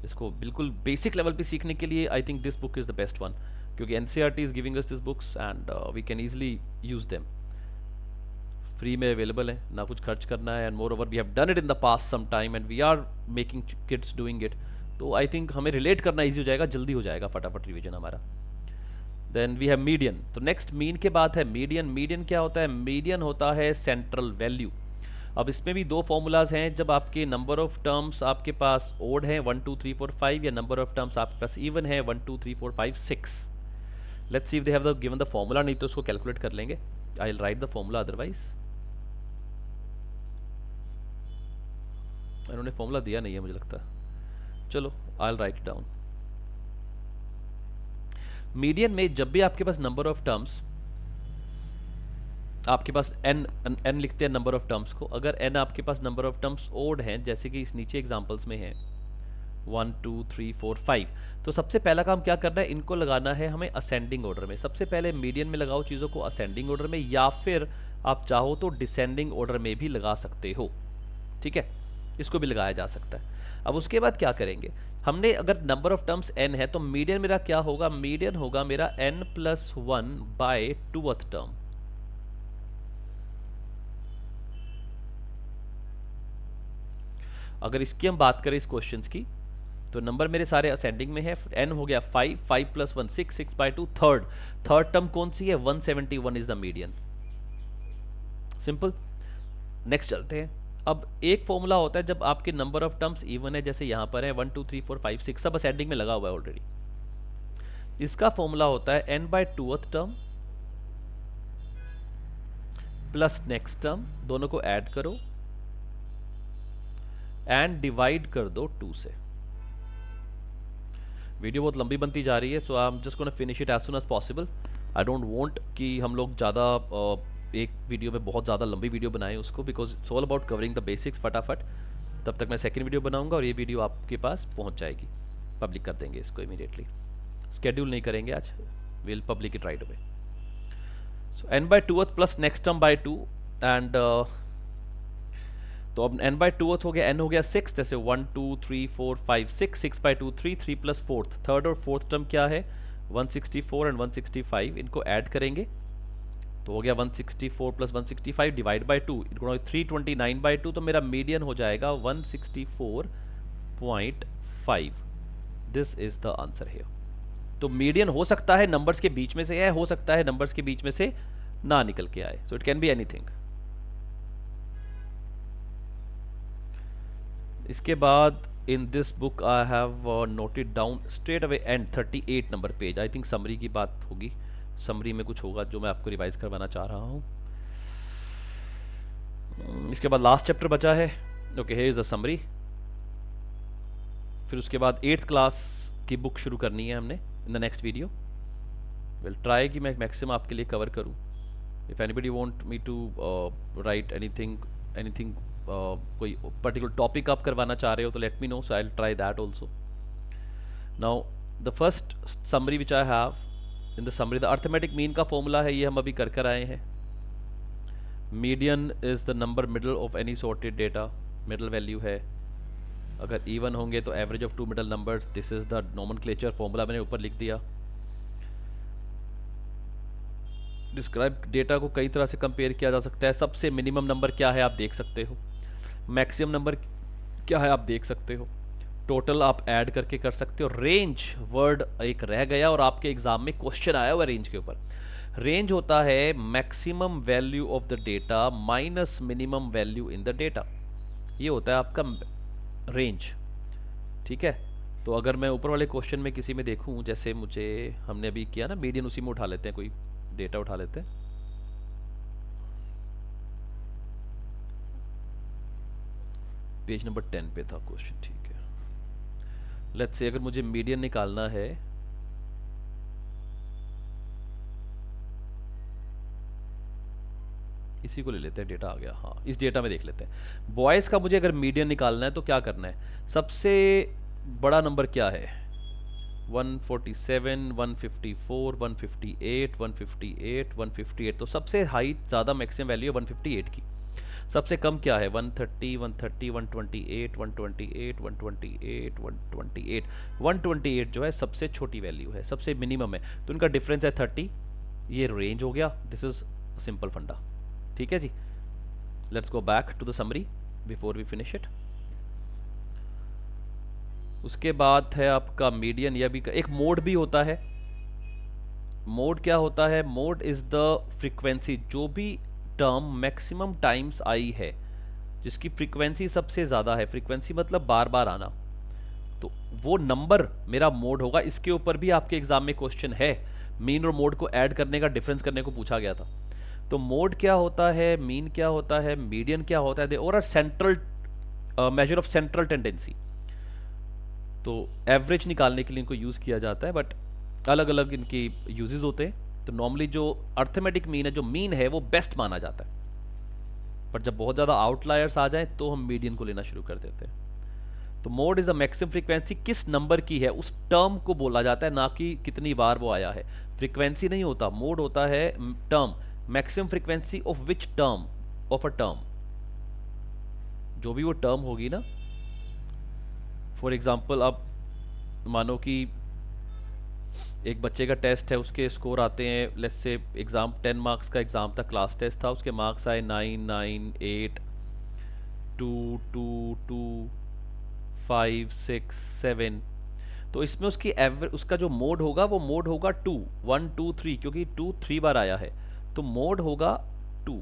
इसको बिल्कुल बेसिक लेवल पे सीखने के लिए I think this book is the best one, क्योंकि NCERT is giving us this books and we can easily use them. Free में अवेलेबल है, ना कुछ खर्च करना है, and moreover we have done it in the past some time and we are making kids doing it, तो आई थिंक हमें रिलेट करना ईजी हो जाएगा, जल्दी हो जाएगा फटाफट रिविजन हमारा। देन वी हैव मीडियन, तो नेक्स्ट मीन के बाद है मीडियन। मीडियन क्या होता है, मीडियन होता है सेंट्रल वैल्यू। अब इसमें भी दो फॉर्मूलाज हैं, जब आपके नंबर ऑफ टर्म्स आपके पास ओड है 1 2 3 4 5, या नंबर ऑफ टर्म्स आपके पास इवन है 1 2 3 4 5 6। Let's see if they have given the formula, नहीं तो उसको कैलकुलेट कर लेंगे। I will write the formula, otherwise इन्होंने फॉर्मूला दिया नहीं है मुझे लगता, चलो I will write it down. Median में जब भी आपके पास नंबर ऑफ टर्म्स, आपके पास n लिखते हैं नंबर ऑफ टर्म्स को, अगर n आपके पास नंबर ऑफ टर्म्स ओड हैं, जैसे कि इस नीचे एग्जांपल्स में है 1 2 3 4 5, तो सबसे पहला काम क्या करना है, इनको लगाना है हमें असेंडिंग ऑर्डर में। सबसे पहले मीडियन में लगाओ चीज़ों को असेंडिंग ऑर्डर में, या फिर आप चाहो तो डिसेंडिंग ऑर्डर में भी लगा सकते हो, ठीक है, इसको भी लगाया जा सकता है। अब उसके बाद क्या करेंगे, हमने अगर नंबर ऑफ टर्म्स n है तो मीडियन मेरा क्या होगा, मीडियन होगा मेरा n+1 बाय 2th टर्म। अगर इसकी हम बात करें इस क्वेश्चंस की, तो नंबर मेरे सारे असेंडिंग में है, n हो गया 5, 5 + 1 6, 6/2 थर्ड टर्म कौन सी है, 171 is the median. Simple. Next चलते हैं। अब एक फॉर्मूला होता है जब आपके नंबर ऑफ टर्म्स इवन है, जैसे यहाँ पर है 1 2 3 4 5 6 सब असेंडिंग में लगा हुआ है ऑलरेडी। इसका फॉर्मूला होता है n/2th term plus next term, दोनों को ऐड करो एंड डिवाइड कर दो 2 से। वीडियो बहुत लंबी बनती जा रही है, so I am just gonna finish it as soon as possible. I don't want कि हम लोग ज़्यादा एक वीडियो में बहुत ज़्यादा लंबी वीडियो बनाएं उसको, because it's all about covering the basics फटाफट। तब तक मैं सेकंड वीडियो बनाऊंगा और ये वीडियो आपके पास पहुंच जाएगी, पब्लिक कर देंगे इसको इमीडिएटली, स्केड्यूल नहीं करेंगे आज, will public it right away. So n/2th plus next term by 2 and तो अब n/2th हो गया, n हो गया 6, जैसे 1 2 3 4 5 6, 6/2 3, 3 + 4th, थर्ड और फोर्थ टर्म क्या है 164 एंड 165, इनको ऐड करेंगे तो हो गया 164 + 165 डिवाइड बाय 2, इनको 329/2, तो मेरा मीडियन हो जाएगा 164.5। This is the answer here. तो मीडियन हो सकता है नंबर्स के बीच में से है, हो सकता है नंबर्स के बीच में से ना निकल के आए, so it can be anything. इसके बाद in this book I have noted down straight away and 38 number page, I think summary की बात होगी, समरी में कुछ होगा जो मैं आपको रिवाइज करवाना चाह रहा हूँ। इसके बाद लास्ट चैप्टर बचा है, okay here is the summary. फिर उसके बाद 8th क्लास की बुक शुरू करनी है हमने in the next video. Will try कि मैं मैक्सिमम आपके लिए कवर करूँ। If anybody want me to write anything कोई पर्टिकुलर टॉपिक आप करवाना चाह रहे हो तो let me know, so I will try that also. Now the first summary which I have in the summary, the arithmetic mean का फॉर्मूला है, ये हम अभी कर आए हैं। Median is the number middle of any sorted data, middle value है, अगर इवन होंगे तो average of 2 middle numbers, this is the nomenclature formula मैंने ऊपर लिख दिया। डिस्क्राइब डेटा को कई तरह से कंपेयर किया जा सकता है, सबसे मिनिमम नंबर क्या है आप देख सकते हो, मैक्सिमम नंबर क्या है आप देख सकते हो, टोटल आप ऐड करके कर सकते हो। रेंज वर्ड एक रह गया और आपके एग्जाम में क्वेश्चन आया हुआ रेंज के ऊपर। रेंज होता है maximum value of the data minus minimum value in the data, ये होता है आपका रेंज, ठीक है। तो अगर मैं ऊपर वाले क्वेश्चन में किसी में देखूं, जैसे मुझे हमने अभी किया ना मीडियन, उसी में उठा लेते हैं, कोई डेटा उठा लेते हैं, पेज नंबर 10 पे था क्वेश्चन, ठीक है। लेट्स से अगर मुझे मीडियन निकालना है, इसी को ले लेते हैं, डेटा आ गया, हाँ इस डेटा में देख लेते हैं। बॉयज़ का मुझे अगर मीडियन निकालना है तो क्या करना है, सबसे बड़ा नंबर क्या है 147 154 158 158 158, तो सबसे हाई ज़्यादा मैक्सिमम वैल्यू है 158 की। सबसे कम क्या है 130 130 128 128 128 128 128 जो है सबसे छोटी वैल्यू है, सबसे मिनिमम है, तो उनका डिफरेंस है 30। ये रेंज हो गया, दिस इज सिंपल फंडा, ठीक है जी। Let's go back to the summary before we finish it. उसके बाद है आपका मीडियन, या भी एक मोड भी होता है। मोड क्या होता है, मोड इज द फ्रीक्वेंसी, जो भी टर्म मैक्सिमम टाइम्स आई है, जिसकी फ्रीक्वेंसी सबसे ज़्यादा है, फ्रीक्वेंसी मतलब बार बार आना, तो वो नंबर मेरा मोड होगा। इसके ऊपर भी आपके एग्जाम में क्वेश्चन है, मीन और मोड को ऐड करने का डिफरेंस करने को पूछा गया था। तो मोड क्या होता है, मीन क्या होता है, मीडियन क्या होता है, दे और central measure of central tendency. तो एवरेज निकालने के लिए इनको यूज़ किया जाता है, बट अलग अलग इनकी यूजेस होते हैं। तो नॉर्मली जो अर्थमेटिक मीन है, जो मीन है, वो बेस्ट माना जाता है, पर जब बहुत ज़्यादा आउटलायर्स आ जाएं तो हम मीडियन को लेना शुरू कर देते हैं। तो mode is the maximum frequency किस नंबर की है उस टर्म को बोला जाता है, ना कि कितनी बार वो आया है। फ्रीक्वेंसी नहीं होता, मोड होता है term. Maximum frequency of which term, of a term, जो भी वो टर्म होगी ना। फॉर एग्जाम्पल अब मानो कि एक बच्चे का टेस्ट है, उसके स्कोर आते हैं, लेट्स से एग्ज़ाम 10 मार्क्स का एग्ज़ाम था, क्लास टेस्ट था, उसके मार्क्स आए 9, 9, 8, 2, 2, 2, 5, 6, 7। तो इसमें उसकी एवरेज, उसका जो मोड होगा वो मोड होगा 2, 1, 2, 3, क्योंकि 2 3 बार आया है, तो मोड होगा 2।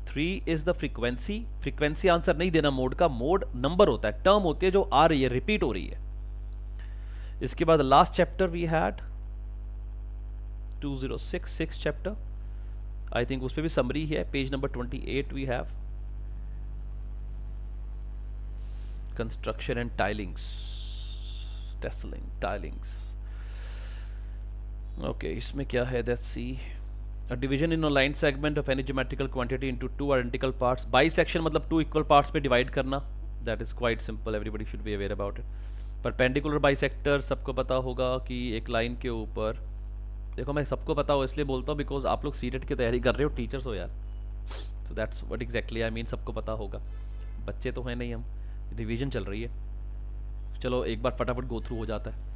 3 is the frequency. Frequency answer नहीं देना मोड का, मोड नंबर होता है, टर्म होती है जो आ रही है, रिपीट हो रही है। इसके बाद last chapter we had 2066 chapter, I think उस पर भी समरी है, page number 28 we have construction and tilings, tessellating, tilings. Okay, इसमें क्या है, let's see. A division in a line segment of any geometrical quantity into two identical parts. Bisection मतलब two equal parts में divide करना, that is quite simple, everybody should be aware about it. Perpendicular bisector सबको पता होगा कि एक लाइन के ऊपर, देखो मैं सबको पता हो इसलिए बोलता हूँ बिकॉज आप लोग सीटेट की तैयारी कर रहे हो, टीचर्स हो यार, so that's what exactly I mean, सबको पता होगा, बच्चे तो हैं नहीं हम, रिवीजन चल रही है। चलो एक बार फटाफट गो थ्रू हो जाता है।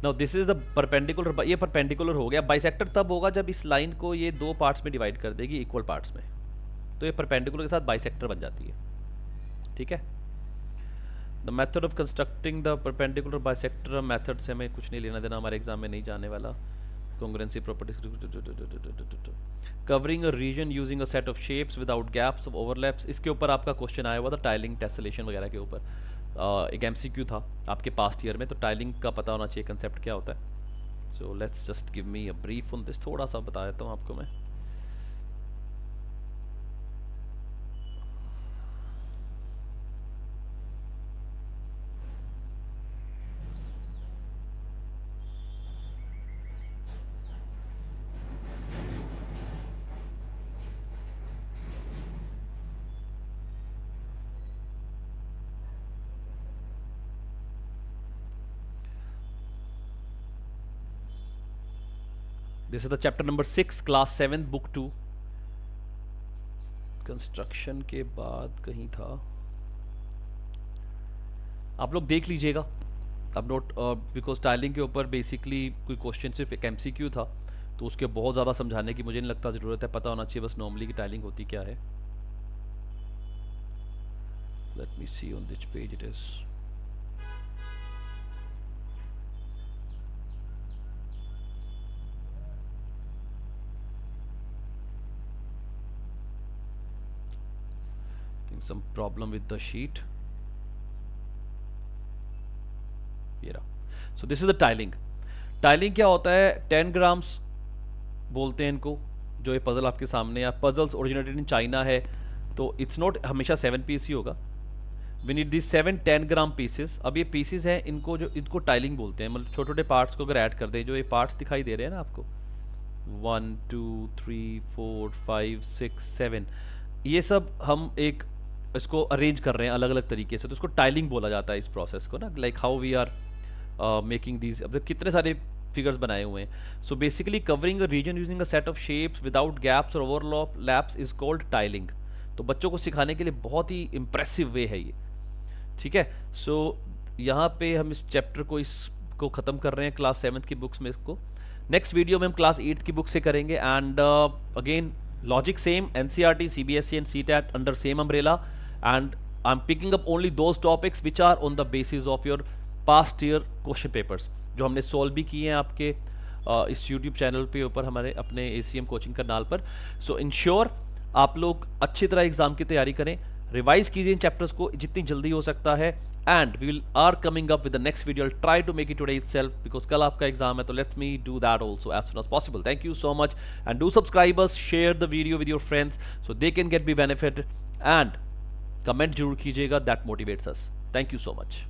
Now this is the perpendicular, ये परपेंडिकुलर हो गया। बाइसेक्टर तब होगा जब इस लाइन को ये दो पार्ट्स में डिवाइड कर देगी, इक्वल पार्ट्स में, तो ये परपेंडिकुलर के साथ बाइसेक्टर बन जाती है, ठीक है। The method of constructing the perpendicular bisector, method से हमें कुछ नहीं लेना देना, हमारे एग्जाम में नहीं जाने वाला। Congruency properties, covering a region using a set of shapes without gaps of overlaps, इसके ऊपर आपका क्वेश्चन आया हुआ था, टाइलिंग, टेसलेशन वगैरह के ऊपर। एक MCQ था आपके पास्ट ईयर में, तो टाइलिंग का पता होना चाहिए कंसेप्ट क्या होता है। So let's just give me a brief on this, थोड़ा सा बता देता हूँ आपको मैं। This is the chapter number 6, class 7, book 2। Construction के बाद कहीं था, आप लोग देख लीजिएगा अब नोट, बिकॉज टाइलिंग के ऊपर बेसिकली कोई क्वेश्चन सिर्फ एक MCQ था, तो उसके बहुत ज़्यादा समझाने की मुझे नहीं लगता ज़रूरत है, पता होना चाहिए बस नॉर्मली की टाइलिंग होती क्या है। Let me see on this page it is. some problem with the sheet, ये रहा। so this is the tiling। Tiling क्या होता है, 10 ग्राम्स बोलते हैं इनको, जो ये पजल आपके सामने है, पजल्स ओरिजिनेटेड इन चाइना है, तो इट्स नॉट हमेशा 7 पीस ही होगा, we need this 7 10 gram pieces. अब ये पीसेस हैं, इनको टाइलिंग बोलते हैं, मतलब छोटे छोटे पार्ट्स को अगर ऐड कर दें, जो ये पार्ट्स दिखाई दे रहे हैं ना आपको, 1 2 3 4 5 6 7, ये सब हम एक इसको अरेंज कर रहे हैं अलग अलग तरीके से, तो इसको टाइलिंग बोला जाता है इस प्रोसेस को ना, like how we are making these. अब कितने सारे फिगर्स बनाए हुए हैं। So basically covering a region using a set of shapes without gaps और ओवरलैप्स इज कॉल्ड टाइलिंग। तो बच्चों को सिखाने के लिए बहुत ही इंप्रेसिव वे है ये, ठीक है। सो यहाँ पे हम इस चैप्टर को इसको ख़त्म कर रहे हैं क्लास 7 की बुक्स में। इसको नेक्स्ट वीडियो में हम क्लास 8 की बुक से करेंगे। And again logic same, NCERT, CBSE and CTET under same umbrella, and I'm picking up only those topics which are on the basis of your past year question papers, जो हमने सॉल्व भी किए हैं आपके इस YouTube चैनल पे ऊपर, हमारे अपने ACM कोचिंग करनाल पर। सो इंश्योर आप लोग अच्छी तरह एग्जाम की तैयारी करें, रिवाइज कीजिए इन चैप्टर्स को जितनी जल्दी हो सकता है, and we will are coming up with the next video. Try to make it today itself, because कल आपका एग्जाम है, तो let's me do that also as soon as possible. Thank you so much, and do subscribe us, share the video with your friends so they can get be benefit, and comment जरूर कीजिएगा, that motivates us. Thank you so much.